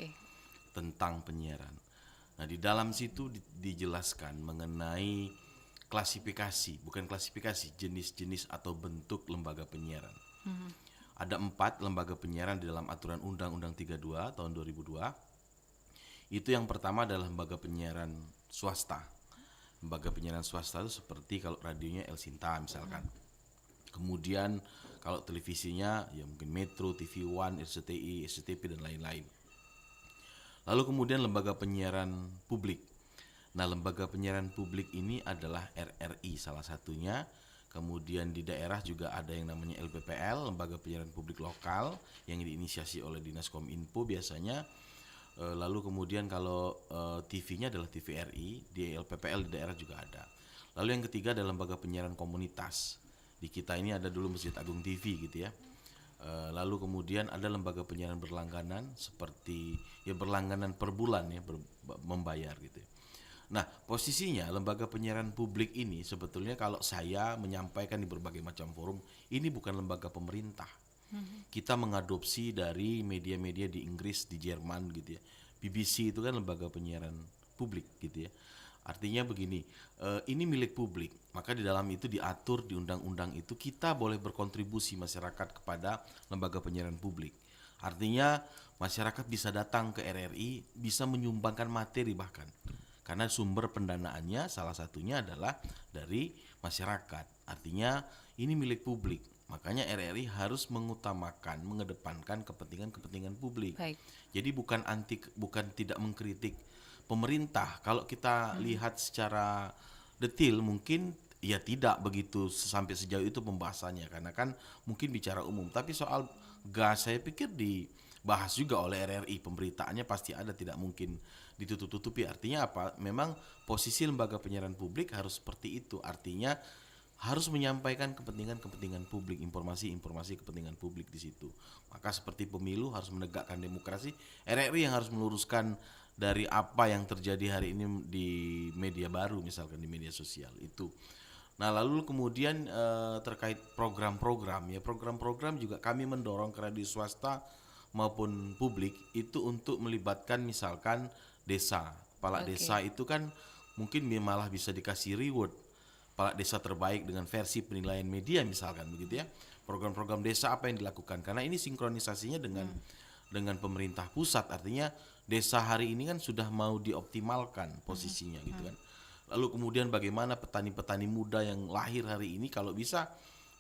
tentang penyiaran. Nah, di dalam situ dijelaskan mengenai jenis-jenis atau bentuk lembaga penyiaran. Ada 4 lembaga penyiaran di dalam aturan Undang-Undang 32 tahun 2002. Itu yang pertama adalah lembaga penyiaran swasta. Lembaga penyiaran swasta itu seperti kalau radionya El Sinta misalkan. Kemudian kalau televisinya ya mungkin Metro, TV One, RCTI, SCTV dan lain-lain. Lalu kemudian lembaga penyiaran publik. Nah, lembaga penyiaran publik ini adalah RRI salah satunya. Kemudian di daerah juga ada yang namanya LPPL, Lembaga Penyiaran Publik Lokal, yang diinisiasi oleh Dinas Kominfo biasanya. Lalu kemudian kalau TV-nya adalah TVRI, di LPPL di daerah juga ada. Lalu yang ketiga adalah lembaga penyiaran komunitas. Di kita ini ada dulu Masjid Agung TV gitu ya. Lalu kemudian ada lembaga penyiaran berlangganan seperti ya berlangganan per bulan ya, membayar gitu ya. Nah, posisinya lembaga penyiaran publik ini sebetulnya kalau saya menyampaikan di berbagai macam forum, ini bukan lembaga pemerintah. Kita mengadopsi dari media-media di Inggris, di Jerman gitu ya. BBC itu kan lembaga penyiaran publik gitu ya. Artinya begini, ini milik publik, maka di dalam itu diatur di undang-undang itu kita boleh berkontribusi masyarakat kepada lembaga penyiaran publik. Artinya masyarakat bisa datang ke RRI, bisa menyumbangkan materi bahkan. Karena sumber pendanaannya salah satunya adalah dari masyarakat. Artinya ini milik publik. Makanya RRI harus mengutamakan, mengedepankan kepentingan-kepentingan publik. Baik. Jadi bukan tidak mengkritik pemerintah. Kalau kita lihat secara detail mungkin ya tidak begitu sampai sejauh itu pembahasannya karena kan mungkin bicara umum. Tapi soal gas saya pikir dibahas juga oleh RRI, pemberitaannya pasti ada, tidak mungkin ditutup-tutupi. Artinya apa? Memang posisi lembaga penyiaran publik harus seperti itu. Artinya harus menyampaikan kepentingan-kepentingan publik, informasi-informasi kepentingan publik di situ. Maka seperti pemilu harus menegakkan demokrasi, RRI yang harus meluruskan dari apa yang terjadi hari ini di media baru, misalkan di media sosial itu. Nah, lalu kemudian terkait program-program ya, program-program juga kami mendorong ke radio swasta maupun publik itu untuk melibatkan misalkan desa. Kepala desa itu kan mungkin malah bisa dikasih reward. Kepala desa terbaik dengan versi penilaian media misalkan begitu ya. Program-program desa apa yang dilakukan karena ini sinkronisasinya dengan pemerintah pusat, artinya desa hari ini kan sudah mau dioptimalkan posisinya gitu kan. Lalu kemudian bagaimana petani-petani muda yang lahir hari ini kalau bisa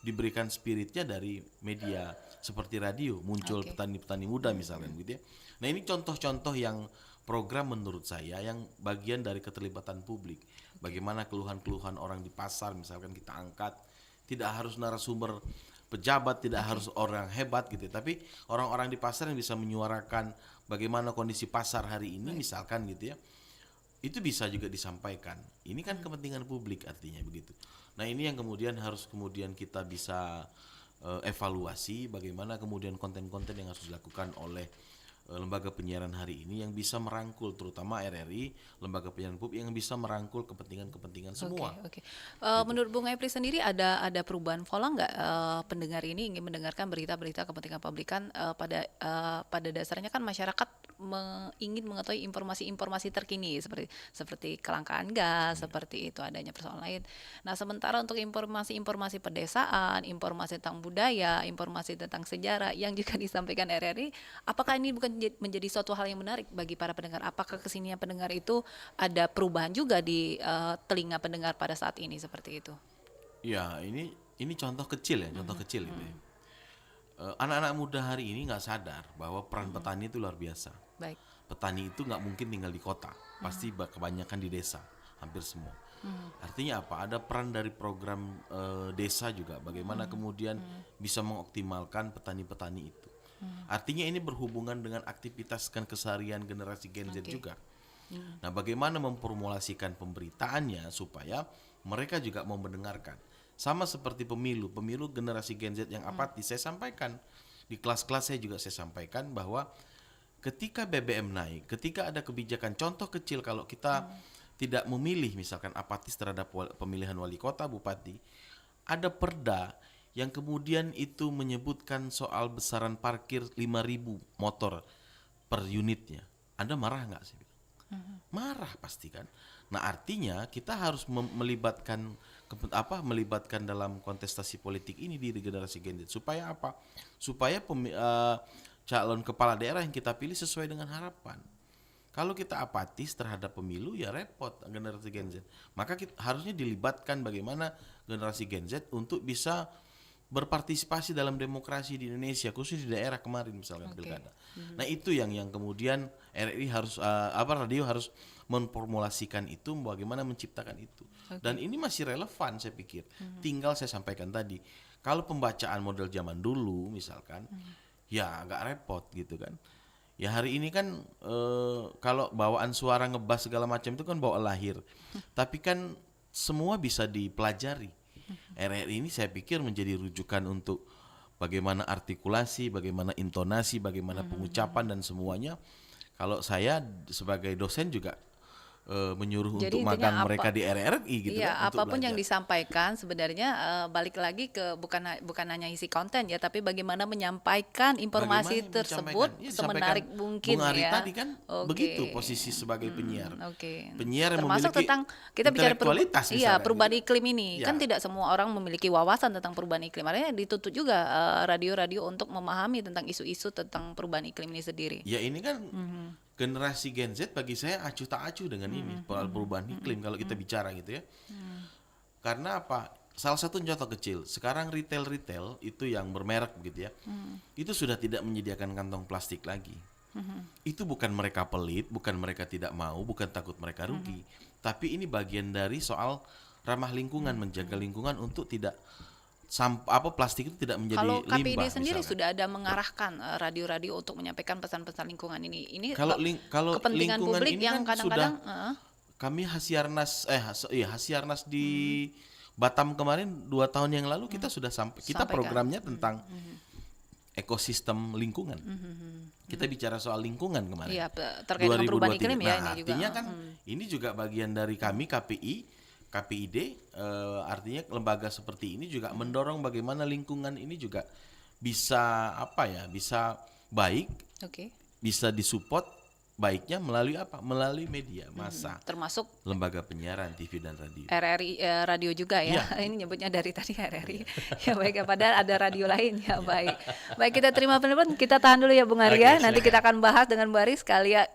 diberikan spiritnya dari media seperti radio, muncul petani-petani muda misalkan gitu ya. Nah, ini contoh-contoh yang program menurut saya yang bagian dari keterlibatan publik. Bagaimana keluhan-keluhan orang di pasar misalkan kita angkat, tidak harus narasumber pejabat, tidak harus orang hebat gitu, tapi orang-orang di pasar yang bisa menyuarakan bagaimana kondisi pasar hari ini misalkan gitu ya. Itu bisa juga disampaikan. Ini kan kepentingan publik artinya begitu. Nah, ini yang kemudian harus kita bisa evaluasi bagaimana kemudian konten-konten yang harus dilakukan oleh lembaga penyiaran hari ini yang bisa merangkul, terutama RRI, lembaga penyiaran publik yang bisa merangkul kepentingan-kepentingan semua. Oke. Menurut Bung Epri sendiri ada perubahan pola nggak, pendengar ini ingin mendengarkan berita-berita kepentingan publik kan, pada dasarnya kan masyarakat ingin mengetahui informasi-informasi terkini seperti kelangkaan gas, seperti itu adanya persoalan lain. Nah, sementara untuk informasi-informasi pedesaan, informasi tentang budaya, informasi tentang sejarah yang juga disampaikan RRI, apakah ini bukan menjadi suatu hal yang menarik bagi para pendengar? Apakah kesinian pendengar itu ada perubahan juga di telinga pendengar pada saat ini seperti itu? Ya, ini contoh kecil ya, contoh kecil itu. Anak-anak muda hari ini nggak sadar bahwa peran petani itu luar biasa. Baik. Petani itu nggak mungkin tinggal di kota, pasti kebanyakan di desa, hampir semua. Artinya apa? Ada peran dari program desa juga, bagaimana kemudian bisa mengoptimalkan petani-petani itu. Artinya ini berhubungan dengan aktivitas dan keseharian generasi Gen Z juga. Nah, bagaimana memformulasikan pemberitaannya supaya mereka juga mau mendengarkan. Sama seperti pemilu generasi Gen Z yang apatis, saya sampaikan di kelas-kelas saya juga saya sampaikan bahwa ketika BBM naik, ketika ada kebijakan, contoh kecil kalau kita tidak memilih misalkan apatis terhadap pemilihan wali kota, bupati, ada perda yang kemudian itu menyebutkan soal besaran parkir 5.000 motor per unitnya. Anda marah nggak sih? Marah pasti kan. Nah, artinya kita harus melibatkan dalam kontestasi politik ini di generasi Gen Z supaya apa? Supaya calon kepala daerah yang kita pilih sesuai dengan harapan. Kalau kita apatis terhadap pemilu ya repot generasi Gen Z. Maka harusnya dilibatkan bagaimana generasi Gen Z untuk bisa berpartisipasi dalam demokrasi di Indonesia, khusus di daerah kemarin misalnya pilkada. Nah, itu yang kemudian RRI harus radio harus memformulasikan itu, bagaimana menciptakan itu. Dan ini masih relevan saya pikir. Tinggal saya sampaikan tadi, kalau pembacaan model zaman dulu misalkan, ya agak repot gitu kan. Ya hari ini kan kalau bawaan suara ngebas segala macam itu kan bawa lahir. Tapi kan semua bisa dipelajari. RRI ini saya pikir menjadi rujukan untuk bagaimana artikulasi, bagaimana intonasi, bagaimana pengucapan dan semuanya. Kalau saya sebagai dosen juga menyuruh jadi untuk magang mereka di RRI gitu ya, kan, apapun yang disampaikan sebenarnya balik lagi ke bukan hanya isi konten ya, tapi bagaimana menyampaikan informasi tersebut semenarik mungkin. Bung Ari ya tadi kan begitu posisi sebagai penyiar. Penyiar yang termasuk tentang kita bicara perubahan iklim ini kan tidak semua orang memiliki wawasan tentang perubahan iklim. Artinya dituntut juga radio-radio untuk memahami tentang isu-isu tentang perubahan iklim ini sendiri. Ya ini kan generasi Gen Z bagi saya acuh tak acuh dengan ini perubahan iklim kalau kita bicara gitu ya. Karena apa? Salah satu contoh kecil, sekarang retail itu yang bermerek begitu ya, itu sudah tidak menyediakan kantong plastik lagi. Itu bukan mereka pelit, bukan mereka tidak mau, bukan takut mereka rugi, tapi ini bagian dari soal ramah lingkungan, menjaga lingkungan untuk tidak plastik itu tidak menjadi limbah. Kalau KPID sendiri sudah ada mengarahkan radio-radio untuk menyampaikan pesan-pesan lingkungan ini. Ini kalau kepentingan publik yang kadang-kadang kami Hasiarnas di Batam kemarin 2 tahun yang lalu kita sudah kita programnya tentang ekosistem lingkungan. Kita bicara soal lingkungan kemarin. Iya, terkait dengan perubahan iklim ya ini juga. Artinya kan ini juga bagian dari kami KPID, artinya lembaga seperti ini juga mendorong bagaimana lingkungan ini juga bisa bisa baik, bisa disupport baiknya melalui melalui media massa, termasuk lembaga penyiaran TV dan radio. RRI radio juga ya. Ini nyebutnya dari tadi RRI. Ya baik, padahal ada radio lain ya. Baik kita terima penelpon, kita tahan dulu ya Bung Ari ya. Nanti kita akan bahas dengan Bu Ari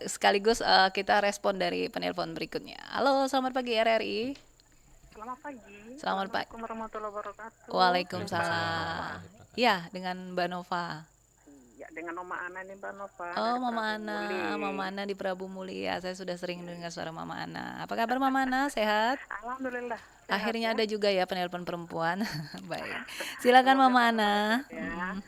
sekaligus kita respon dari penelpon berikutnya. Halo, selamat pagi RRI. Selamat pagi. Selamat pagi. Assalamualaikum warahmatullahi wabarakatuh. Waalaikumsalam. Ya, dengan Mbak Nova. Ya, dengan Mama Ana nih Mbak Nova. Oh, Mama Ana di Prabu Mulia. Saya sudah sering dengar suara Mama Ana. Apa kabar Mama Ana? Sehat? Alhamdulillah. Akhirnya ada juga ya penelpon perempuan. Baik. Silakan Mama Ana. Ya.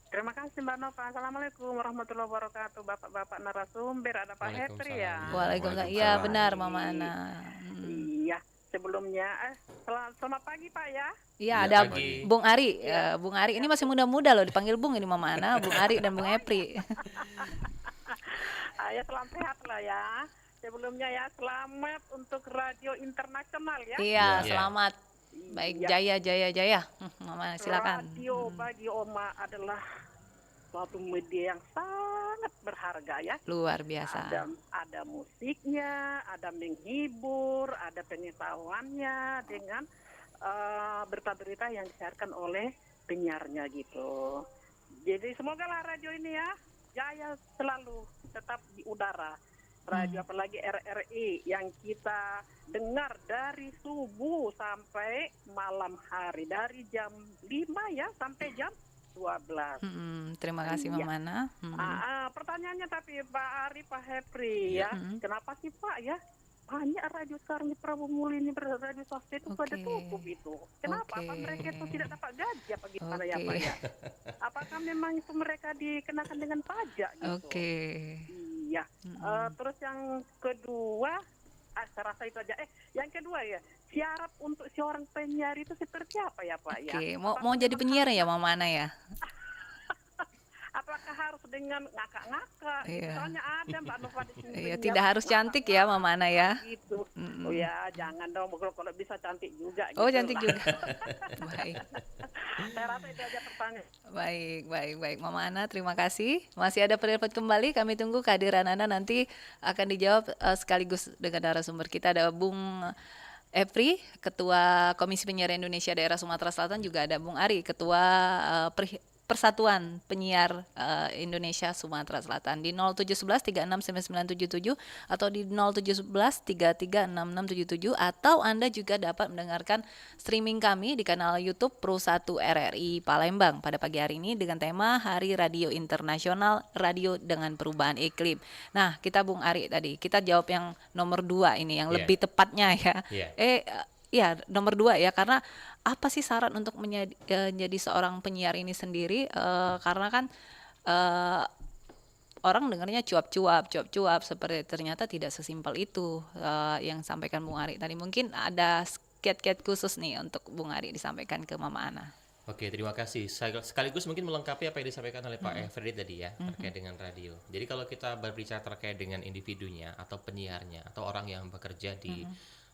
Terima kasih Mbak Nova. Assalamualaikum warahmatullahi wabarakatuh. Bapak-bapak narasumber, ada Pak Hetri ya. Waalaikumsalam. Iya, benar Mama Ana. Iya. Sebelumnya, selamat pagi Pak ya. Iya, ada pagi. Bung Ari. Bung Ari ini masih muda-muda loh, dipanggil Bung ini Mama Ana, Bung Ari dan Bung Epri. Ya salam sehat lah ya. Sebelumnya ya selamat untuk radio internasional ya. Iya, selamat. Baik, Jaya. Mama silakan. Radio bagi Oma adalah suatu media yang sangat berharga ya. Luar biasa. Ada musiknya, ada menghibur, ada pengetahuannya dengan berita-berita yang disiarkan oleh penyiarnya gitu. Jadi semoga lah radio ini ya jaya selalu tetap di udara. Radio apalagi RRI yang kita dengar dari subuh sampai malam hari, dari jam 5 ya sampai jam 12. Terima kasih Mama Ana. Pertanyaannya tapi Pak Ari, Pak Hepri ya, kenapa sih Pak ya banyak radio sekarang di Prabu Muli ini radio swasta itu pada tutup itu? Kenapa? Apa mereka itu tidak dapat gaji apa gimana ya Pak ya? Apakah memang itu mereka dikenakan dengan pajak gitu? Iya. Terus yang kedua, saya rasa itu aja. Yang kedua ya, syarat untuk seorang penyiar itu seperti apa ya Pak ya? Mau jadi penyiar ya Mama Ana ya? Apakah harus dengan ngakak-ngakak? Misalnya ada Mbak Nova di sini. Tidak harus cantik ya Mama Ana ya. Gitu. Oh ya, jangan dong kalau bisa cantik juga gitu. Oh, cantik juga. Baik. Saya rasa itu aja pertanyaan. Baik. Mama Ana, terima kasih. Masih ada penelpon kembali, kami tunggu kehadiran Anda nanti akan dijawab sekaligus dengan narasumber kita. Ada Bung Epri, Ketua Komisi Penyiaran Indonesia Daerah Sumatera Selatan, juga ada Bung Ari, Ketua Persatuan Penyiar Indonesia Sumatera Selatan di 0711 369977 atau di 0711 336677, atau Anda juga dapat mendengarkan streaming kami di kanal YouTube Pro1 RRI Palembang pada pagi hari ini dengan tema Hari Radio Internasional Radio dengan Perubahan Iklim. Nah, kita Bung Ari tadi, kita jawab yang nomor 2 ini yang lebih tepatnya ya. Ya, nomor 2 ya, karena apa sih syarat untuk menjadi seorang penyiar ini sendiri? Karena kan orang dengarnya cuap-cuap, seperti ternyata tidak sesimpel itu yang sampaikan Bung Ari tadi. Mungkin ada kiat-kiat khusus nih untuk Bung Ari disampaikan ke Mama Ana. Oke, terima kasih. Sekaligus mungkin melengkapi apa yang disampaikan oleh Pak Efri tadi ya, terkait dengan radio. Jadi kalau kita berbicara terkait dengan individunya atau penyiarnya atau orang yang bekerja di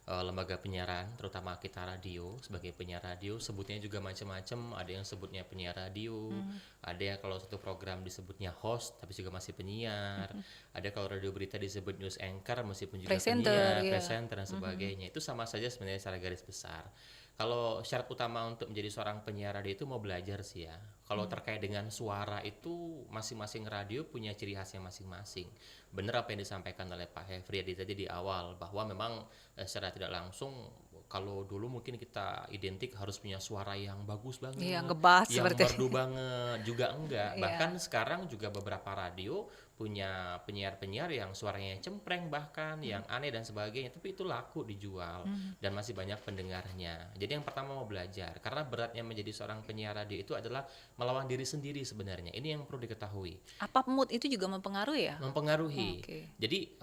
lembaga penyiaran, terutama kita radio, sebagai penyiar radio, sebutnya juga macam-macam. Ada yang sebutnya penyiar radio, ada yang kalau satu program disebutnya host tapi juga masih penyiar, ada kalau radio berita disebut news anchor meskipun juga penyiar, presenter dan sebagainya. Itu sama saja sebenarnya secara garis besar. Kalau syarat utama untuk menjadi seorang penyiar radio itu mau belajar sih ya. Kalau terkait dengan suara itu masing-masing radio punya ciri khasnya masing-masing. Benar apa yang disampaikan oleh Pak Hefri tadi di awal, bahwa memang secara tidak langsung kalau dulu mungkin kita identik harus punya suara yang bagus banget, yang ngebas, yang merdu banget, juga enggak. Bahkan sekarang juga beberapa radio punya penyiar-penyiar yang suaranya cempreng bahkan, yang aneh dan sebagainya, tapi itu laku dijual dan masih banyak pendengarnya. Jadi yang pertama mau belajar, karena beratnya menjadi seorang penyiar radio itu adalah melawan diri sendiri sebenarnya. Ini yang perlu diketahui. Apa mood itu juga mempengaruhi ya? Mempengaruhi. Jadi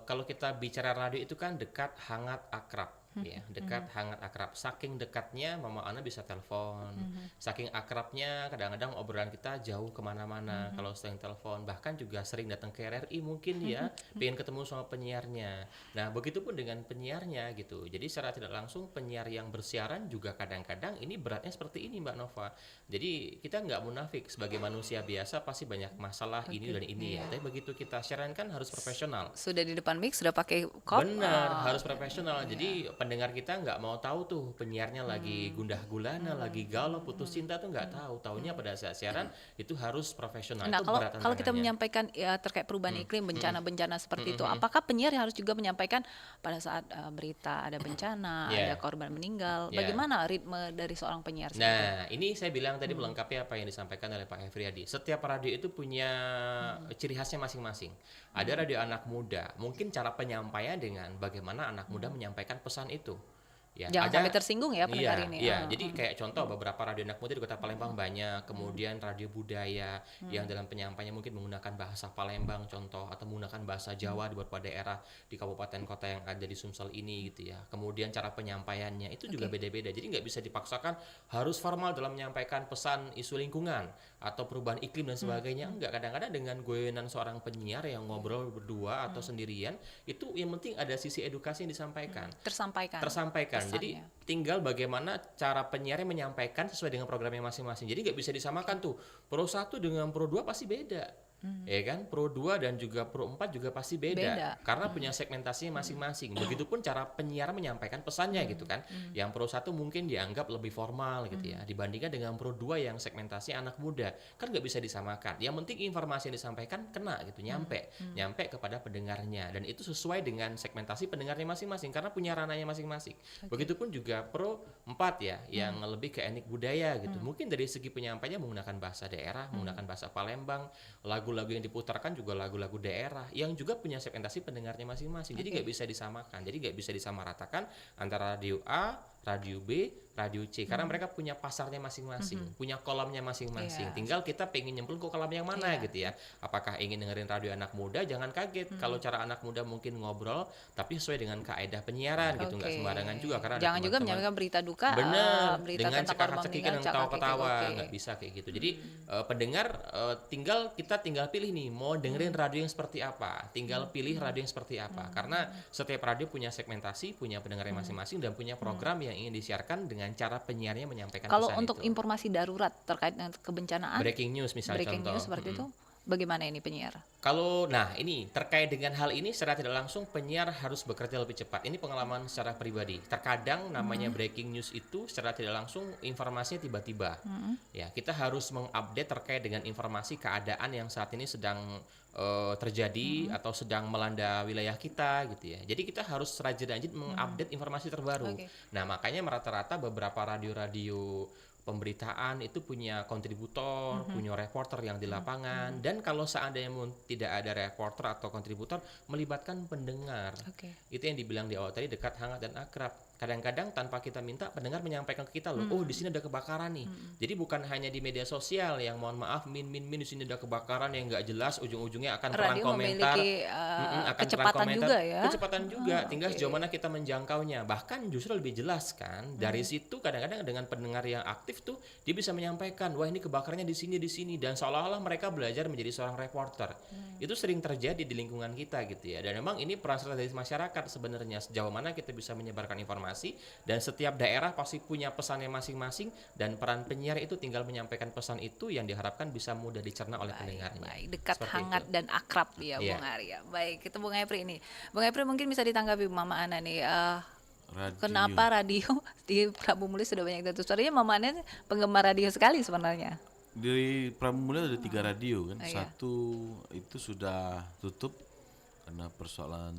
kalau kita bicara radio itu kan dekat, hangat, akrab. Ya, dekat, hangat, akrab. Saking dekatnya Mama Ana bisa telepon, saking akrabnya kadang-kadang obrolan kita jauh kemana-mana kalau sering telepon, bahkan juga sering datang ke RRI mungkin ya, pengen ketemu sama penyiarnya. Nah, begitupun dengan penyiarnya gitu. Jadi secara tidak langsung penyiar yang bersiaran juga kadang-kadang ini beratnya seperti ini Mbak Nova. Jadi kita nggak munafik, sebagai manusia biasa pasti banyak masalah ini dan ini ya. Tapi begitu kita siaran kan harus profesional. Sudah di depan mic, sudah pakai kop. Benar, harus profesional. Jadi pendengar kita nggak mau tahu tuh penyiarnya lagi gundah gulana, lagi galau, putus cinta tuh nggak tahu. Taunya pada saat siaran itu harus profesional. Nah, kalau kita menyampaikan ya terkait perubahan iklim, bencana-bencana seperti itu, apakah penyiar harus juga menyampaikan pada saat berita ada bencana, ada korban meninggal? Bagaimana ritme dari seorang penyiar? Nah, ini saya bilang tadi melengkapi apa yang disampaikan oleh Pak Hefriadi. Setiap radio itu punya ciri khasnya masing-masing. Ada radio anak muda, mungkin cara penyampaian dengan bagaimana anak muda menyampaikan pesan itu. Ya, jangan sampai tersinggung ya pendengar ini. Iya, jadi kayak contoh beberapa radio anak muda di Kota Palembang banyak, kemudian radio budaya yang dalam penyampaiannya mungkin menggunakan bahasa Palembang contoh, atau menggunakan bahasa Jawa di beberapa daerah di kabupaten kota yang ada di Sumsel ini gitu ya. Kemudian cara penyampaiannya itu juga beda-beda, jadi nggak bisa dipaksakan harus formal dalam menyampaikan pesan isu lingkungan atau perubahan iklim dan sebagainya. Enggak, kadang-kadang dengan goyonan seorang penyiar yang ngobrol berdua atau sendirian, itu yang penting ada sisi edukasi yang disampaikan. Tersampaikan. Jadi tinggal bagaimana cara penyiarnya menyampaikan sesuai dengan programnya masing-masing. Jadi nggak bisa disamakan tuh Pro 1 dengan Pro 2 pasti beda. Ya kan, Pro 2 dan juga Pro 4 juga pasti beda. Karena punya segmentasinya masing-masing. Begitupun cara penyiar menyampaikan pesannya gitu kan. Yang Pro 1 mungkin dianggap lebih formal gitu ya, dibandingkan dengan Pro 2 yang segmentasi anak muda. Kan nggak bisa disamakan. Yang penting informasi yang disampaikan kena gitu, nyampe kepada pendengarnya, dan itu sesuai dengan segmentasi pendengarnya masing-masing karena punya ranahnya masing-masing. Begitupun juga Pro 4 ya, yang lebih ke etnik budaya gitu. Mungkin dari segi penyampaiannya menggunakan bahasa daerah, menggunakan bahasa Palembang, lagu-lagu yang diputarkan juga lagu-lagu daerah yang juga punya segmentasi pendengarnya masing-masing. Jadi nggak bisa disamakan. Jadi nggak bisa disamaratakan antara radio A, radio B, radio C, karena mereka punya pasarnya masing-masing, punya kolomnya masing-masing. Tinggal kita pengen nyemplung ke kolam yang mana gitu ya. Apakah ingin dengerin radio anak muda? Jangan kaget kalau cara anak muda mungkin ngobrol, tapi sesuai dengan kaedah penyiaran gitu, nggak sembarangan juga. Karena jangan juga menyampaikan berita duka, berita dengan tentang cekak-cekikan dan ketawa-ketawa, nggak bisa kayak gitu. Jadi pendengar tinggal pilih nih mau dengerin radio yang seperti apa, tinggal pilih radio yang seperti apa. Karena setiap radio punya segmentasi, punya pendengarnya masing-masing, dan punya program yang ingin disiarkan dengan cara penyiarnya menyampaikan pesan. Kalau untuk informasi darurat terkait dengan kebencanaan, breaking news misalnya, contoh news seperti itu, bagaimana ini penyiar? Kalau ini terkait dengan hal ini secara tidak langsung penyiar harus bekerja lebih cepat. Ini pengalaman secara pribadi. Terkadang namanya breaking news itu secara tidak langsung informasinya tiba-tiba. Ya, kita harus mengupdate terkait dengan informasi keadaan yang saat ini sedang terjadi atau sedang melanda wilayah kita gitu ya. Jadi kita harus rajin-rajin mengupdate informasi terbaru. Nah, makanya rata-rata beberapa radio-radio pemberitaan itu punya kontributor, punya reporter yang di lapangan, dan kalau seandainya tidak ada reporter atau kontributor, melibatkan pendengar. Itu yang dibilang di awal tadi, dekat, hangat, dan akrab. Kadang-kadang tanpa kita minta, pendengar menyampaikan ke kita loh, oh di sini ada kebakaran nih. Jadi bukan hanya di media sosial yang mohon maaf min di sini ada kebakaran yang nggak jelas, ujung-ujungnya akan perang komentar, akan kecepatan perang juga ya. Kecepatan juga, tinggal sejauh mana kita menjangkaunya. Bahkan justru lebih jelas kan. Dari situ kadang-kadang dengan pendengar yang aktif tuh dia bisa menyampaikan, wah ini kebakarannya di sini, dan seolah-olah mereka belajar menjadi seorang reporter. Itu sering terjadi di lingkungan kita gitu ya. Dan memang ini peran serta dari masyarakat sebenarnya, sejauh mana kita bisa menyebarkan informasi, dan setiap daerah pasti punya pesannya masing-masing, dan peran penyiar itu tinggal menyampaikan pesan itu yang diharapkan bisa mudah dicerna oleh pendengarnya. Baik, dekat, seperti hangat itu. Dan akrab ya Bung Arya. Baik, itu Bung Epri ini. Bung Epri mungkin bisa ditanggapi Mama Ana nih. Kenapa radio di Prabu Muli sudah banyak ditutup? Soalnya Mama Ana penggemar radio sekali sebenarnya. Di Prabu Muli ada 3 radio kan. Satu itu sudah tutup karena persoalan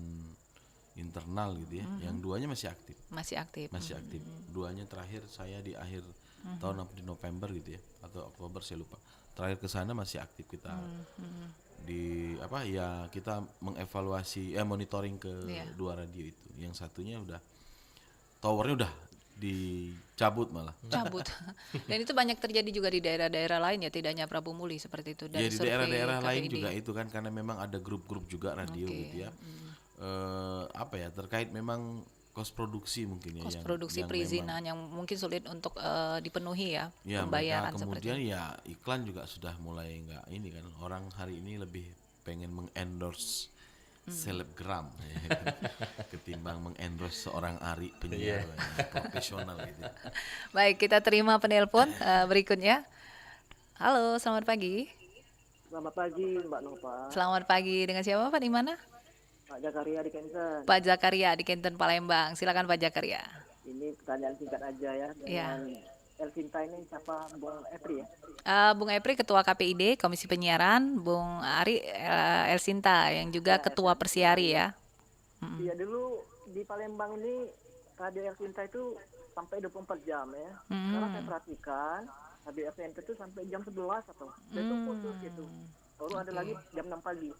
internal gitu ya. Yang 2-nya masih aktif. Masih aktif. 2-nya terakhir saya di akhir tahun di November gitu ya, atau Oktober saya lupa. Terakhir ke sana masih aktif kita. Di kita mengevaluasi monitoring ke 2 radio itu. Yang satunya udah towernya udah dicabut malah. Dan itu banyak terjadi juga di daerah-daerah lain ya, tidak hanya Prabu Muli seperti itu. Ya, di daerah-daerah lain juga itu kan, karena memang ada grup-grup juga radio gitu ya. Terkait memang kos produksi mungkin ya, kos produksi perizinan yang mungkin sulit untuk dipenuhi ya, pembayaran kemudian seperti ya iklan juga sudah mulai enggak ini kan, orang hari ini lebih pengen mengendorse selebgram ketimbang mengendorse seorang Ari penyiar profesional gitu. Baik, kita terima penelpon berikutnya. Halo, selamat pagi. Selamat pagi Mbak Nova. Selamat pagi, dengan siapa Pak, di mana? Pak Zakaria di Kenten. Pak Zakaria di Kenten Palembang. Silakan Pak Zakaria. Ini pertanyaan singkat aja ya. Dengan Elvinta ini siapa, Bung Epri ya? Bung Epri Ketua KPID Komisi Penyiaran, Bung Ari Elsinta yang juga Ketua Persiari ya. Iya, dulu di Palembang ini Radio Elsinta itu sampai 24 jam ya. Karena saya perhatikan Radio Elsinta itu sampai jam 11 atau itu putus gitu. Baru ada lagi jam 6 pagi.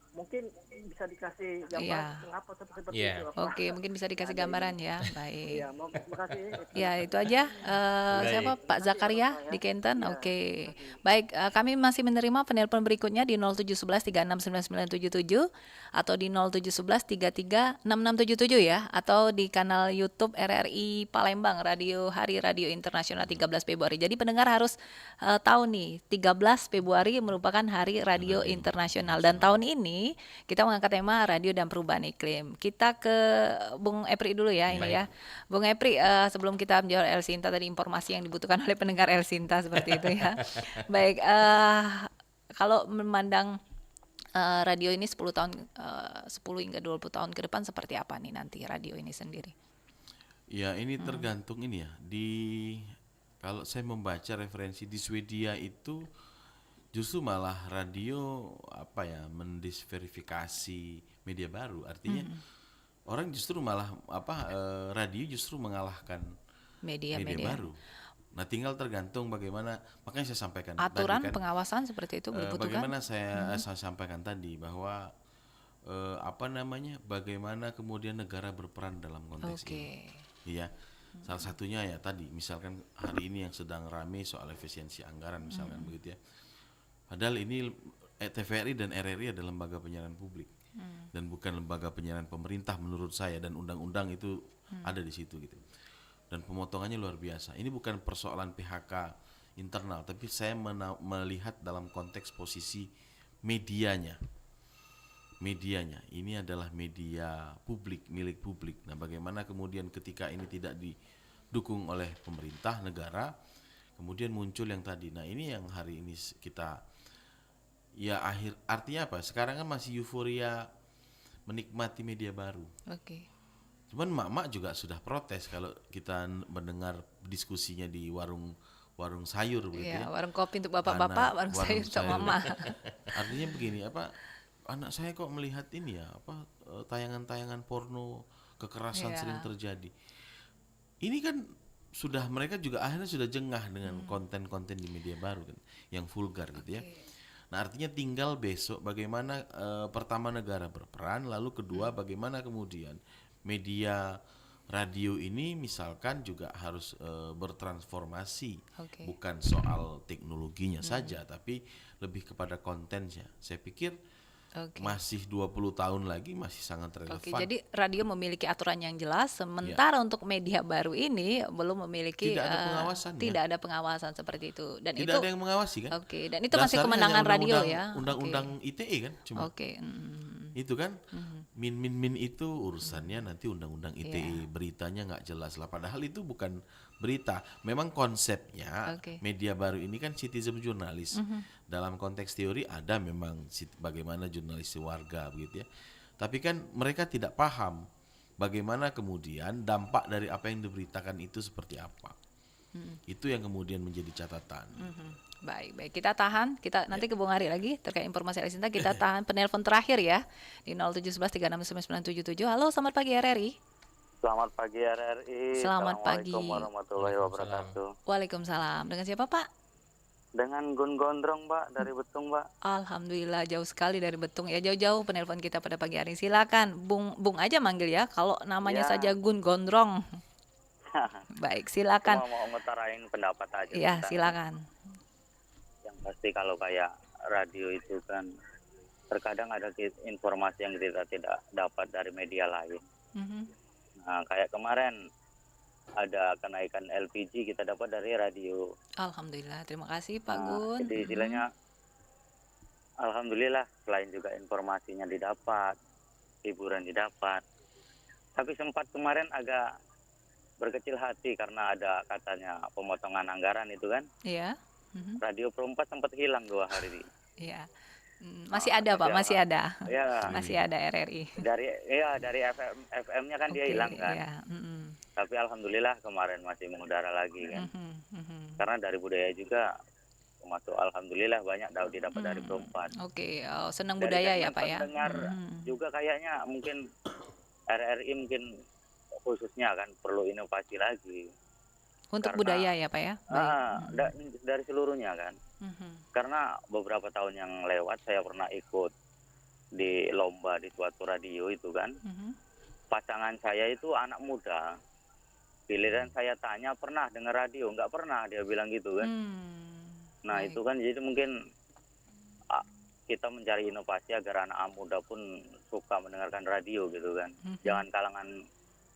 mungkin bisa dikasih gambaran kenapa seperti itu. Oke, mungkin bisa dikasih gambaran ya. Baik. Iya, makasih. Ya, itu aja. Siapa? Pak Zakaria di Kenten. Oke. Baik, kami masih menerima penelpon berikutnya di 0711369977 atau di 0711336677 ya, atau di kanal YouTube RRI Palembang, Hari Radio Internasional 13 Februari. Jadi pendengar harus tahu nih, 13 Februari merupakan Hari Radio Internasional, dan tahun ini kita mengangkat tema radio dan perubahan iklim. Kita ke Bung Epri dulu ya ini ya. Bung Epri, sebelum kita menjawab El Sinta tadi, informasi yang dibutuhkan oleh pendengar El Sinta seperti itu ya. Baik, kalau memandang radio ini 10 tahun 10 hingga 20 tahun ke depan seperti apa nih nanti radio ini sendiri? Ya, ini tergantung ini ya. Kalau saya membaca referensi di Swedia itu justru malah radio mendisverifikasi media baru, artinya orang justru malah radio justru mengalahkan media baru. Nah, tinggal tergantung bagaimana, makanya saya sampaikan aturan tadi, pengawasan seperti itu dibutuhkan. Bagaimana saya sampaikan tadi bahwa bagaimana kemudian negara berperan dalam konteks ini. Iya. Salah satunya ya tadi, misalkan hari ini yang sedang ramai soal efisiensi anggaran misalkan begitu ya. Padahal ini TVRI dan RRI adalah lembaga penyiaran publik dan bukan lembaga penyiaran pemerintah menurut saya, dan undang-undang itu ada di situ gitu. Dan pemotongannya luar biasa. Ini bukan persoalan PHK internal, tapi saya melihat dalam konteks posisi medianya. Ini adalah media publik, milik publik. Nah, bagaimana kemudian ketika ini tidak didukung oleh pemerintah negara, kemudian muncul yang tadi. Nah, ini yang hari ini kita artinya apa? Sekarang kan masih euforia menikmati media baru. Cuman mak-mak juga sudah protes kalau kita mendengar diskusinya di warung sayur begitu ya. Warung kopi untuk bapak-bapak, warung sayur untuk mama. Artinya begini, anak saya kok melihat ini ya, tayangan-tayangan porno, kekerasan sering terjadi. Ini kan mereka juga akhirnya sudah jengah dengan konten-konten di media baru kan, yang vulgar gitu ya. Nah, artinya tinggal besok bagaimana pertama negara berperan, lalu kedua bagaimana kemudian media radio ini misalkan juga harus bertransformasi, bukan soal teknologinya saja, tapi lebih kepada kontennya. Saya pikir masih 20 tahun lagi masih sangat relevan. Jadi radio memiliki aturan yang jelas, sementara untuk media baru ini belum memiliki tidak ada pengawasan seperti itu, dan tidak ada yang mengawasi kan. Dan itu masih kemenangan radio ya. Undang-undang ITE kan cuma. Itu kan min itu urusannya nanti undang-undang ITE, beritanya nggak jelas lah, padahal itu bukan berita. Memang konsepnya media baru ini kan citizen jurnalis. Dalam konteks teori ada memang bagaimana jurnalis warga begitu ya. Tapi kan mereka tidak paham bagaimana kemudian dampak dari apa yang diberitakan itu seperti apa. Itu yang kemudian menjadi catatan. Baik, kita tahan. Kita nanti ke Bung Ari lagi terkait informasi El Sinta. Kita tahan penelpon terakhir ya di 0711369977. Halo, selamat pagi RRI. Selamat pagi RRI. Selamat pagi. Assalamualaikum warahmatullahi wabarakatuh. Waalaikumsalam. Dengan siapa, Pak? Dengan Gun Gondrong, Mbak, dari Betung, Mbak. Alhamdulillah, jauh sekali dari Betung ya, jauh-jauh penelpon kita pada pagi hari. Silakan, Bung aja manggil ya, kalau namanya saja Gun Gondrong. Baik, silakan. Cuma mau ngutarain pendapat aja. Iya, silakan. Yang pasti kalau kayak radio itu kan terkadang ada informasi yang kita tidak dapat dari media lain. Nah, kayak kemarin ada kenaikan LPG kita dapat dari radio. Alhamdulillah, terima kasih Pak Gun. Jadi istilahnya alhamdulillah, selain juga informasinya didapat, hiburan didapat. Tapi sempat kemarin agak berkecil hati karena ada katanya pemotongan anggaran itu kan. Iya. Radio Pro 4 sempat hilang 2 hari. Iya. Masih ada Pak, masih ada. Ya. Masih ada RRI. Dari FM-nya kan dia hilang kan. Iya. Tapi alhamdulillah kemarin masih mengudara lagi kan. Karena dari budaya juga termasuk alhamdulillah banyak didapat dari Pro 4. Senang budaya ya Pak ya. Dengar juga kayaknya mungkin RRI mungkin khususnya kan perlu inovasi lagi. Untuk budaya ya Pak ya. Dari seluruhnya kan. Karena beberapa tahun yang lewat saya pernah ikut di lomba di suatu radio itu kan. Pasangan saya itu anak muda. Giliran saya tanya pernah dengar radio, nggak pernah, dia bilang gitu kan. Nah itu kan jadi mungkin kita mencari inovasi agar anak muda pun suka mendengarkan radio gitu kan. Jangan kalangan,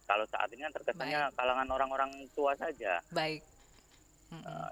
kalau saat ini kan terkesannya kalangan orang-orang tua saja. Baik.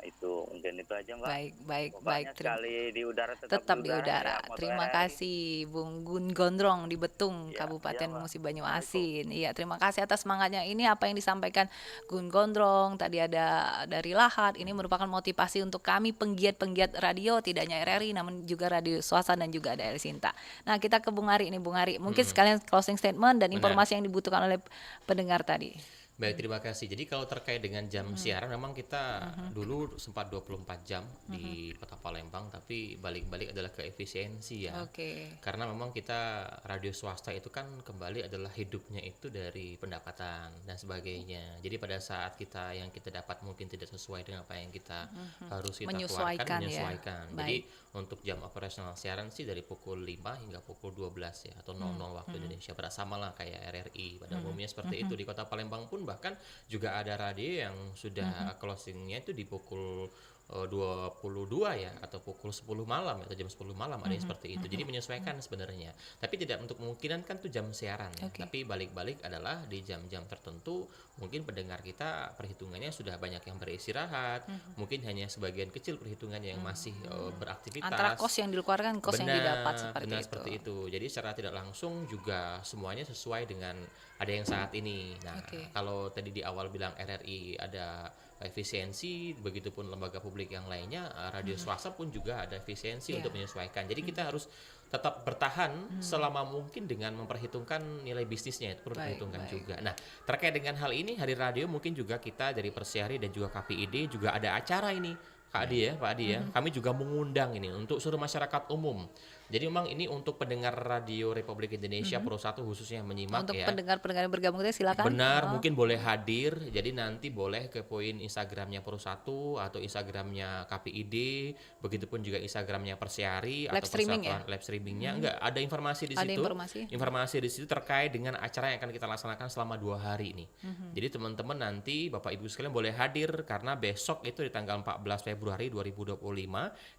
Itu mungkin itu aja Mbak. Baik. Sekali di udara tetap di udara. Ya, terima kasih Bung Gun Gondrong di Betung, Kabupaten Musi Banyu Asin. Iya, terima kasih atas semangatnya. Ini apa yang disampaikan Gun Gondrong, tadi ada dari Lahat, ini merupakan motivasi untuk kami penggiat-penggiat radio, tidak hanya RRI namun juga radio swasta dan juga ada El Sinta. Nah, kita ke Bung Ari ini, Bung Ari. Mungkin sekalian closing statement dan informasi yang dibutuhkan oleh pendengar tadi. Baik, terima kasih. Jadi kalau terkait dengan jam siaran, memang kita dulu sempat 24 jam di Kota Palembang, tapi balik-balik adalah ke efisiensi ya. Karena memang kita radio swasta itu kan kembali adalah hidupnya itu dari pendapatan dan sebagainya. Jadi pada saat yang kita dapat mungkin tidak sesuai dengan apa yang kita harus kita menyesuaikan. Jadi untuk jam operasional siaran sih dari pukul 5 hingga pukul 12 ya, atau 00 waktu Indonesia. Pada sama lah kayak RRI pada umumnya seperti itu. Di Kota Palembang pun bahkan juga ada radio yang sudah closingnya itu di pukul 22 ya, atau pukul 10 malam atau jam 10 malam, ada yang seperti itu. Jadi menyesuaikan sebenarnya, tapi tidak untuk kemungkinan kan tuh jam siaran ya. Tapi balik-balik adalah di jam-jam tertentu mungkin pendengar kita perhitungannya sudah banyak yang beristirahat, mungkin hanya sebagian kecil perhitungan yang masih beraktivitas, antara kos yang dikeluarkan, kos yang didapat seperti itu. Jadi secara tidak langsung juga semuanya sesuai dengan ada yang saat ini. Nah, kalau tadi di awal bilang RRI ada efisiensi, begitupun lembaga publik yang lainnya, radio swasta pun juga ada efisiensi untuk menyesuaikan. Jadi kita harus tetap bertahan selama mungkin dengan memperhitungkan nilai bisnisnya, itu perlu diperhitungkan juga. Nah, terkait dengan hal ini, Hari Radio mungkin juga kita dari Persiari dan juga KPID juga ada acara ini, Pak Adi ya. Kami juga mengundang ini untuk seluruh masyarakat umum. Jadi memang ini untuk pendengar Radio Republik Indonesia Pro 1 khususnya yang menyimak untuk ya. Untuk pendengar yang bergabung itu silakan. Benar, mungkin boleh hadir. Jadi nanti boleh kepoin Instagramnya Pro 1 atau Instagramnya KPID, begitupun juga Instagramnya Persiari live atau streaming Persatuan live streamingnya. Enggak, ada informasi di situ. Informasi di situ terkait dengan acara yang akan kita laksanakan selama 2 hari ini. Jadi teman-teman nanti Bapak Ibu sekalian boleh hadir karena besok itu di tanggal 14 Februari 2025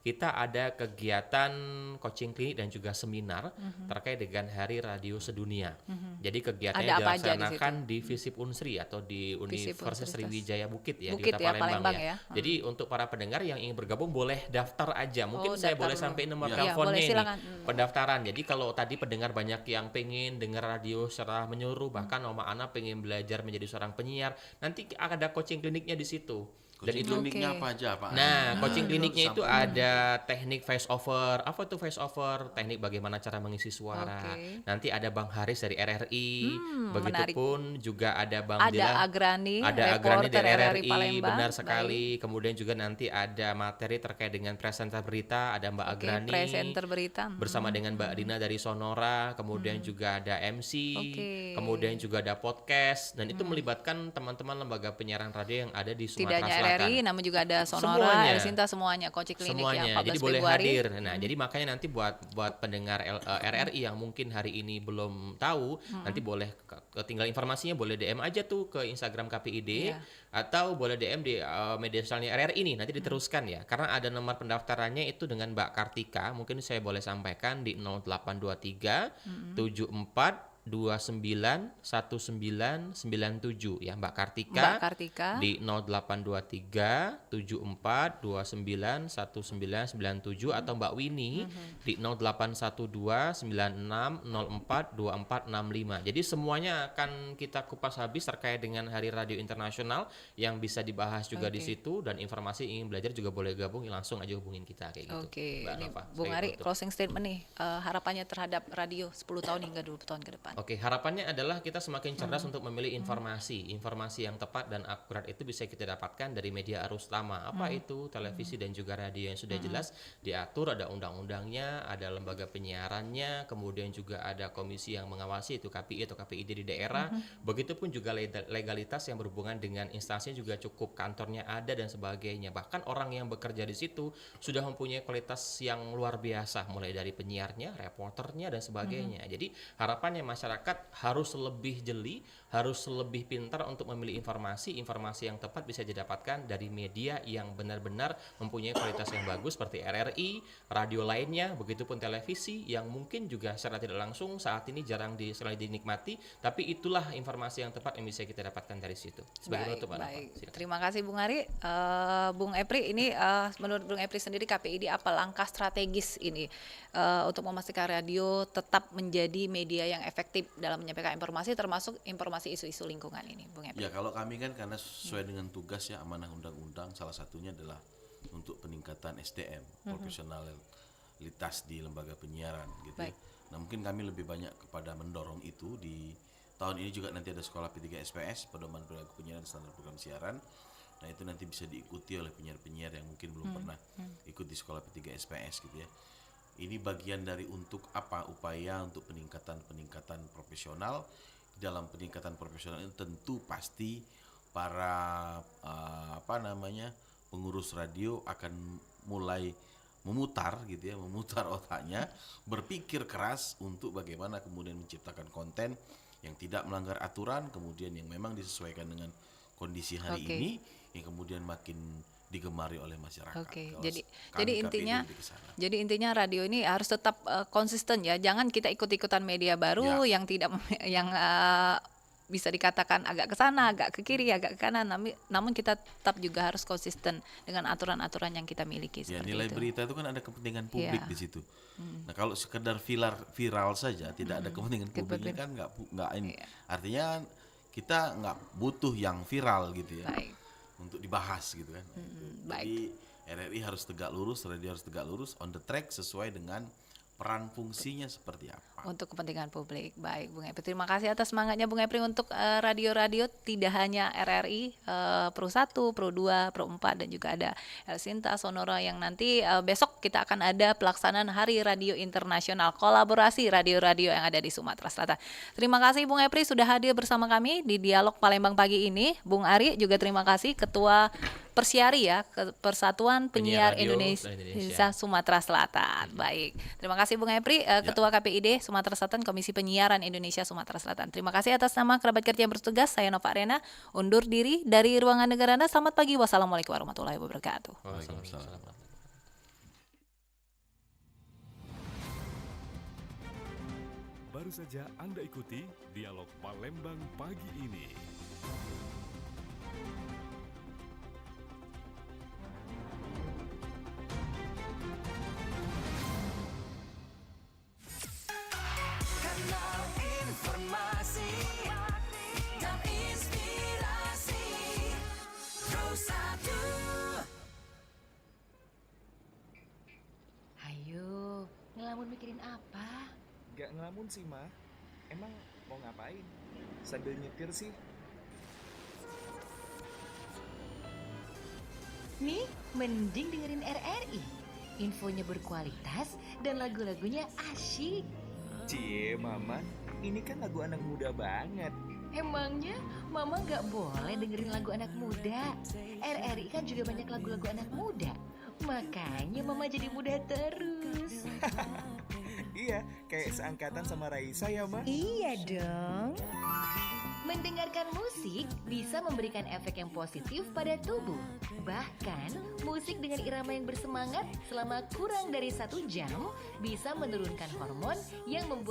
kita ada kegiatan coaching dan juga seminar terkait dengan Hari Radio Sedunia. Jadi kegiatannya dilaksanakan di Visip Unsri atau di Universitas Sriwijaya Bukit ya, di Kota Palembang ya. Jadi untuk para pendengar yang ingin bergabung boleh daftar aja. Mungkin saya boleh sampai nomor teleponnya ini pendaftaran. Jadi kalau tadi pendengar banyak yang pengen dengar radio secara menyeluruh, bahkan Oma Ana pengen belajar menjadi seorang penyiar, nanti ada coaching kliniknya di situ. Dan itu kliniknya apa aja Pak? Nah, coaching kliniknya itu ada teknik voice over. Apa itu voice over? Teknik bagaimana cara mengisi suara. Nanti ada Bang Haris dari RRI. Begitupun juga ada Bang Dila. Ada Agrani dari RRI. Benar sekali. Kemudian juga nanti ada materi terkait dengan presenter berita. Ada Mbak Agrani. Presenter berita. Bersama dengan Mbak Dina dari Sonora. Kemudian juga ada MC. Kemudian juga ada podcast. Dan itu melibatkan teman-teman lembaga penyiaran radio yang ada di Sumatera Selatan. RRI, namun juga ada Sonora, El Sinta, semuanya coaching klinik semuanya. Ya, 14 jadi boleh Februari. hadir. Nah, jadi makanya nanti buat pendengar RRI yang mungkin hari ini belum tahu, nanti boleh tinggal informasinya boleh DM aja tuh ke Instagram KPID atau boleh DM di media sosialnya RRI ini, nanti diteruskan ya. Karena ada nomor pendaftarannya itu dengan Mbak Kartika, mungkin saya boleh sampaikan di 0823 74 291997 ya Mbak Kartika di 0823 74 29 1997 atau Mbak Winnie di 0812 96 04 2465. Jadi semuanya akan kita kupas habis terkait dengan Hari Radio Internasional yang bisa dibahas juga di situ, dan informasi ingin belajar juga boleh gabung, langsung aja hubungin kita kayak gitu. Mbak Nova, Bung Ari, closing statement nih, harapannya terhadap radio 10 tahun hingga 20 tahun ke depan. Oke, harapannya adalah kita semakin cerdas untuk memilih informasi yang tepat dan akurat itu bisa kita dapatkan dari media arus utama. Apa itu? Televisi dan juga radio yang sudah jelas diatur, ada undang-undangnya, ada lembaga penyiarannya, kemudian juga ada komisi yang mengawasi, itu KPI atau KPID di daerah. Begitupun juga legalitas yang berhubungan dengan instansi juga cukup, kantornya ada dan sebagainya. Bahkan orang yang bekerja di situ sudah mempunyai kualitas yang luar biasa, mulai dari penyiarnya, reporternya dan sebagainya. Jadi harapannya masyarakat harus lebih jeli, harus lebih pintar untuk memilih informasi yang tepat bisa didapatkan dari media yang benar-benar mempunyai kualitas yang bagus seperti RRI, radio lainnya, begitupun televisi yang mungkin juga secara tidak langsung saat ini jarang dinikmati, tapi itulah informasi yang tepat yang bisa kita dapatkan dari situ. Sebagai penutup, baik. Terima kasih Bung Ari. Bung Epri, ini menurut Bung Epri sendiri KPID apa langkah strategis ini untuk memastikan radio tetap menjadi media yang efektif dalam menyampaikan informasi, termasuk informasi isu-isu lingkungan ini, Bung Epri? Ya, kalau kami kan karena sesuai dengan tugas ya, amanah undang-undang, salah satunya adalah untuk peningkatan SDM, profesionalitas di lembaga penyiaran gitu. Nah, mungkin kami lebih banyak kepada mendorong itu. Di tahun ini juga nanti ada sekolah P3 SPS, pedoman perilaku penyiaran standar program siaran. Nah, itu nanti bisa diikuti oleh penyiar-penyiar yang mungkin belum pernah ikut di sekolah P3 SPS gitu ya. Ini bagian dari untuk apa? Upaya untuk peningkatan profesional. Dalam peningkatan profesional itu tentu pasti para pengurus radio akan mulai memutar otaknya, berpikir keras untuk bagaimana kemudian menciptakan konten yang tidak melanggar aturan, kemudian yang memang disesuaikan dengan kondisi hari ini, yang kemudian makin digemari oleh masyarakat. Jadi intinya radio ini harus tetap konsisten ya. Jangan kita ikut-ikutan media baru yang tidak bisa dikatakan agak ke sana, agak ke kiri, agak ke kanan. Namun kita tetap juga harus konsisten dengan aturan-aturan yang kita miliki. Ya, nilai berita itu kan ada kepentingan publik di situ. Nah, kalau sekedar viral saja, tidak ada kepentingan publiknya kan nggak ini. Artinya kita nggak butuh yang viral gitu ya. Untuk dibahas gitu kan. Jadi RRI harus tegak lurus, radio harus tegak lurus, on the track sesuai dengan peran fungsinya seperti apa. Untuk kepentingan publik. Baik, Bung Epri. Terima kasih atas semangatnya Bung Epri untuk radio-radio, tidak hanya RRI, Pro 1, Pro 2, Pro 4, dan juga ada El Sinta, Sonora yang nanti besok kita akan ada pelaksanaan Hari Radio Internasional, kolaborasi radio-radio yang ada di Sumatera Selatan. Terima kasih Bung Epri sudah hadir bersama kami di Dialog Palembang pagi ini. Bung Ari juga terima kasih, Ketua Persiari ya, Persatuan Penyiar Indonesia Sumatera Selatan. Baik, terima kasih Bung Epri, Ketua KPID Sumatera Selatan, Komisi Penyiaran Indonesia Sumatera Selatan. Terima kasih atas nama kerabat kerja yang bertugas. Saya Nova Arena undur diri dari ruangan negara Anda. Selamat pagi, wassalamualaikum warahmatullahi wabarakatuh. Waalaikumsalam. Baru saja Anda ikuti Dialog Palembang pagi ini. Kanal informasi dan inspirasi Pro 1. Ayo, ngelamun mikirin apa? Gak ngelamun sih, Ma. Emang mau ngapain? Sambil nyetir sih. Nih, mending dengerin RRI. Infonya berkualitas dan lagu-lagunya asyik. Cie, Mama, ini kan lagu anak muda banget. Emangnya Mama gak boleh dengerin lagu anak muda? RRI kan juga banyak lagu-lagu anak muda. Makanya Mama jadi muda terus. Iya, kayak seangkatan sama Raisa ya, Ma? Iya dong. Mendengarkan musik bisa memberikan efek yang positif pada tubuh. Bahkan, musik dengan irama yang bersemangat selama kurang dari 1 jam bisa menurunkan hormon yang membuat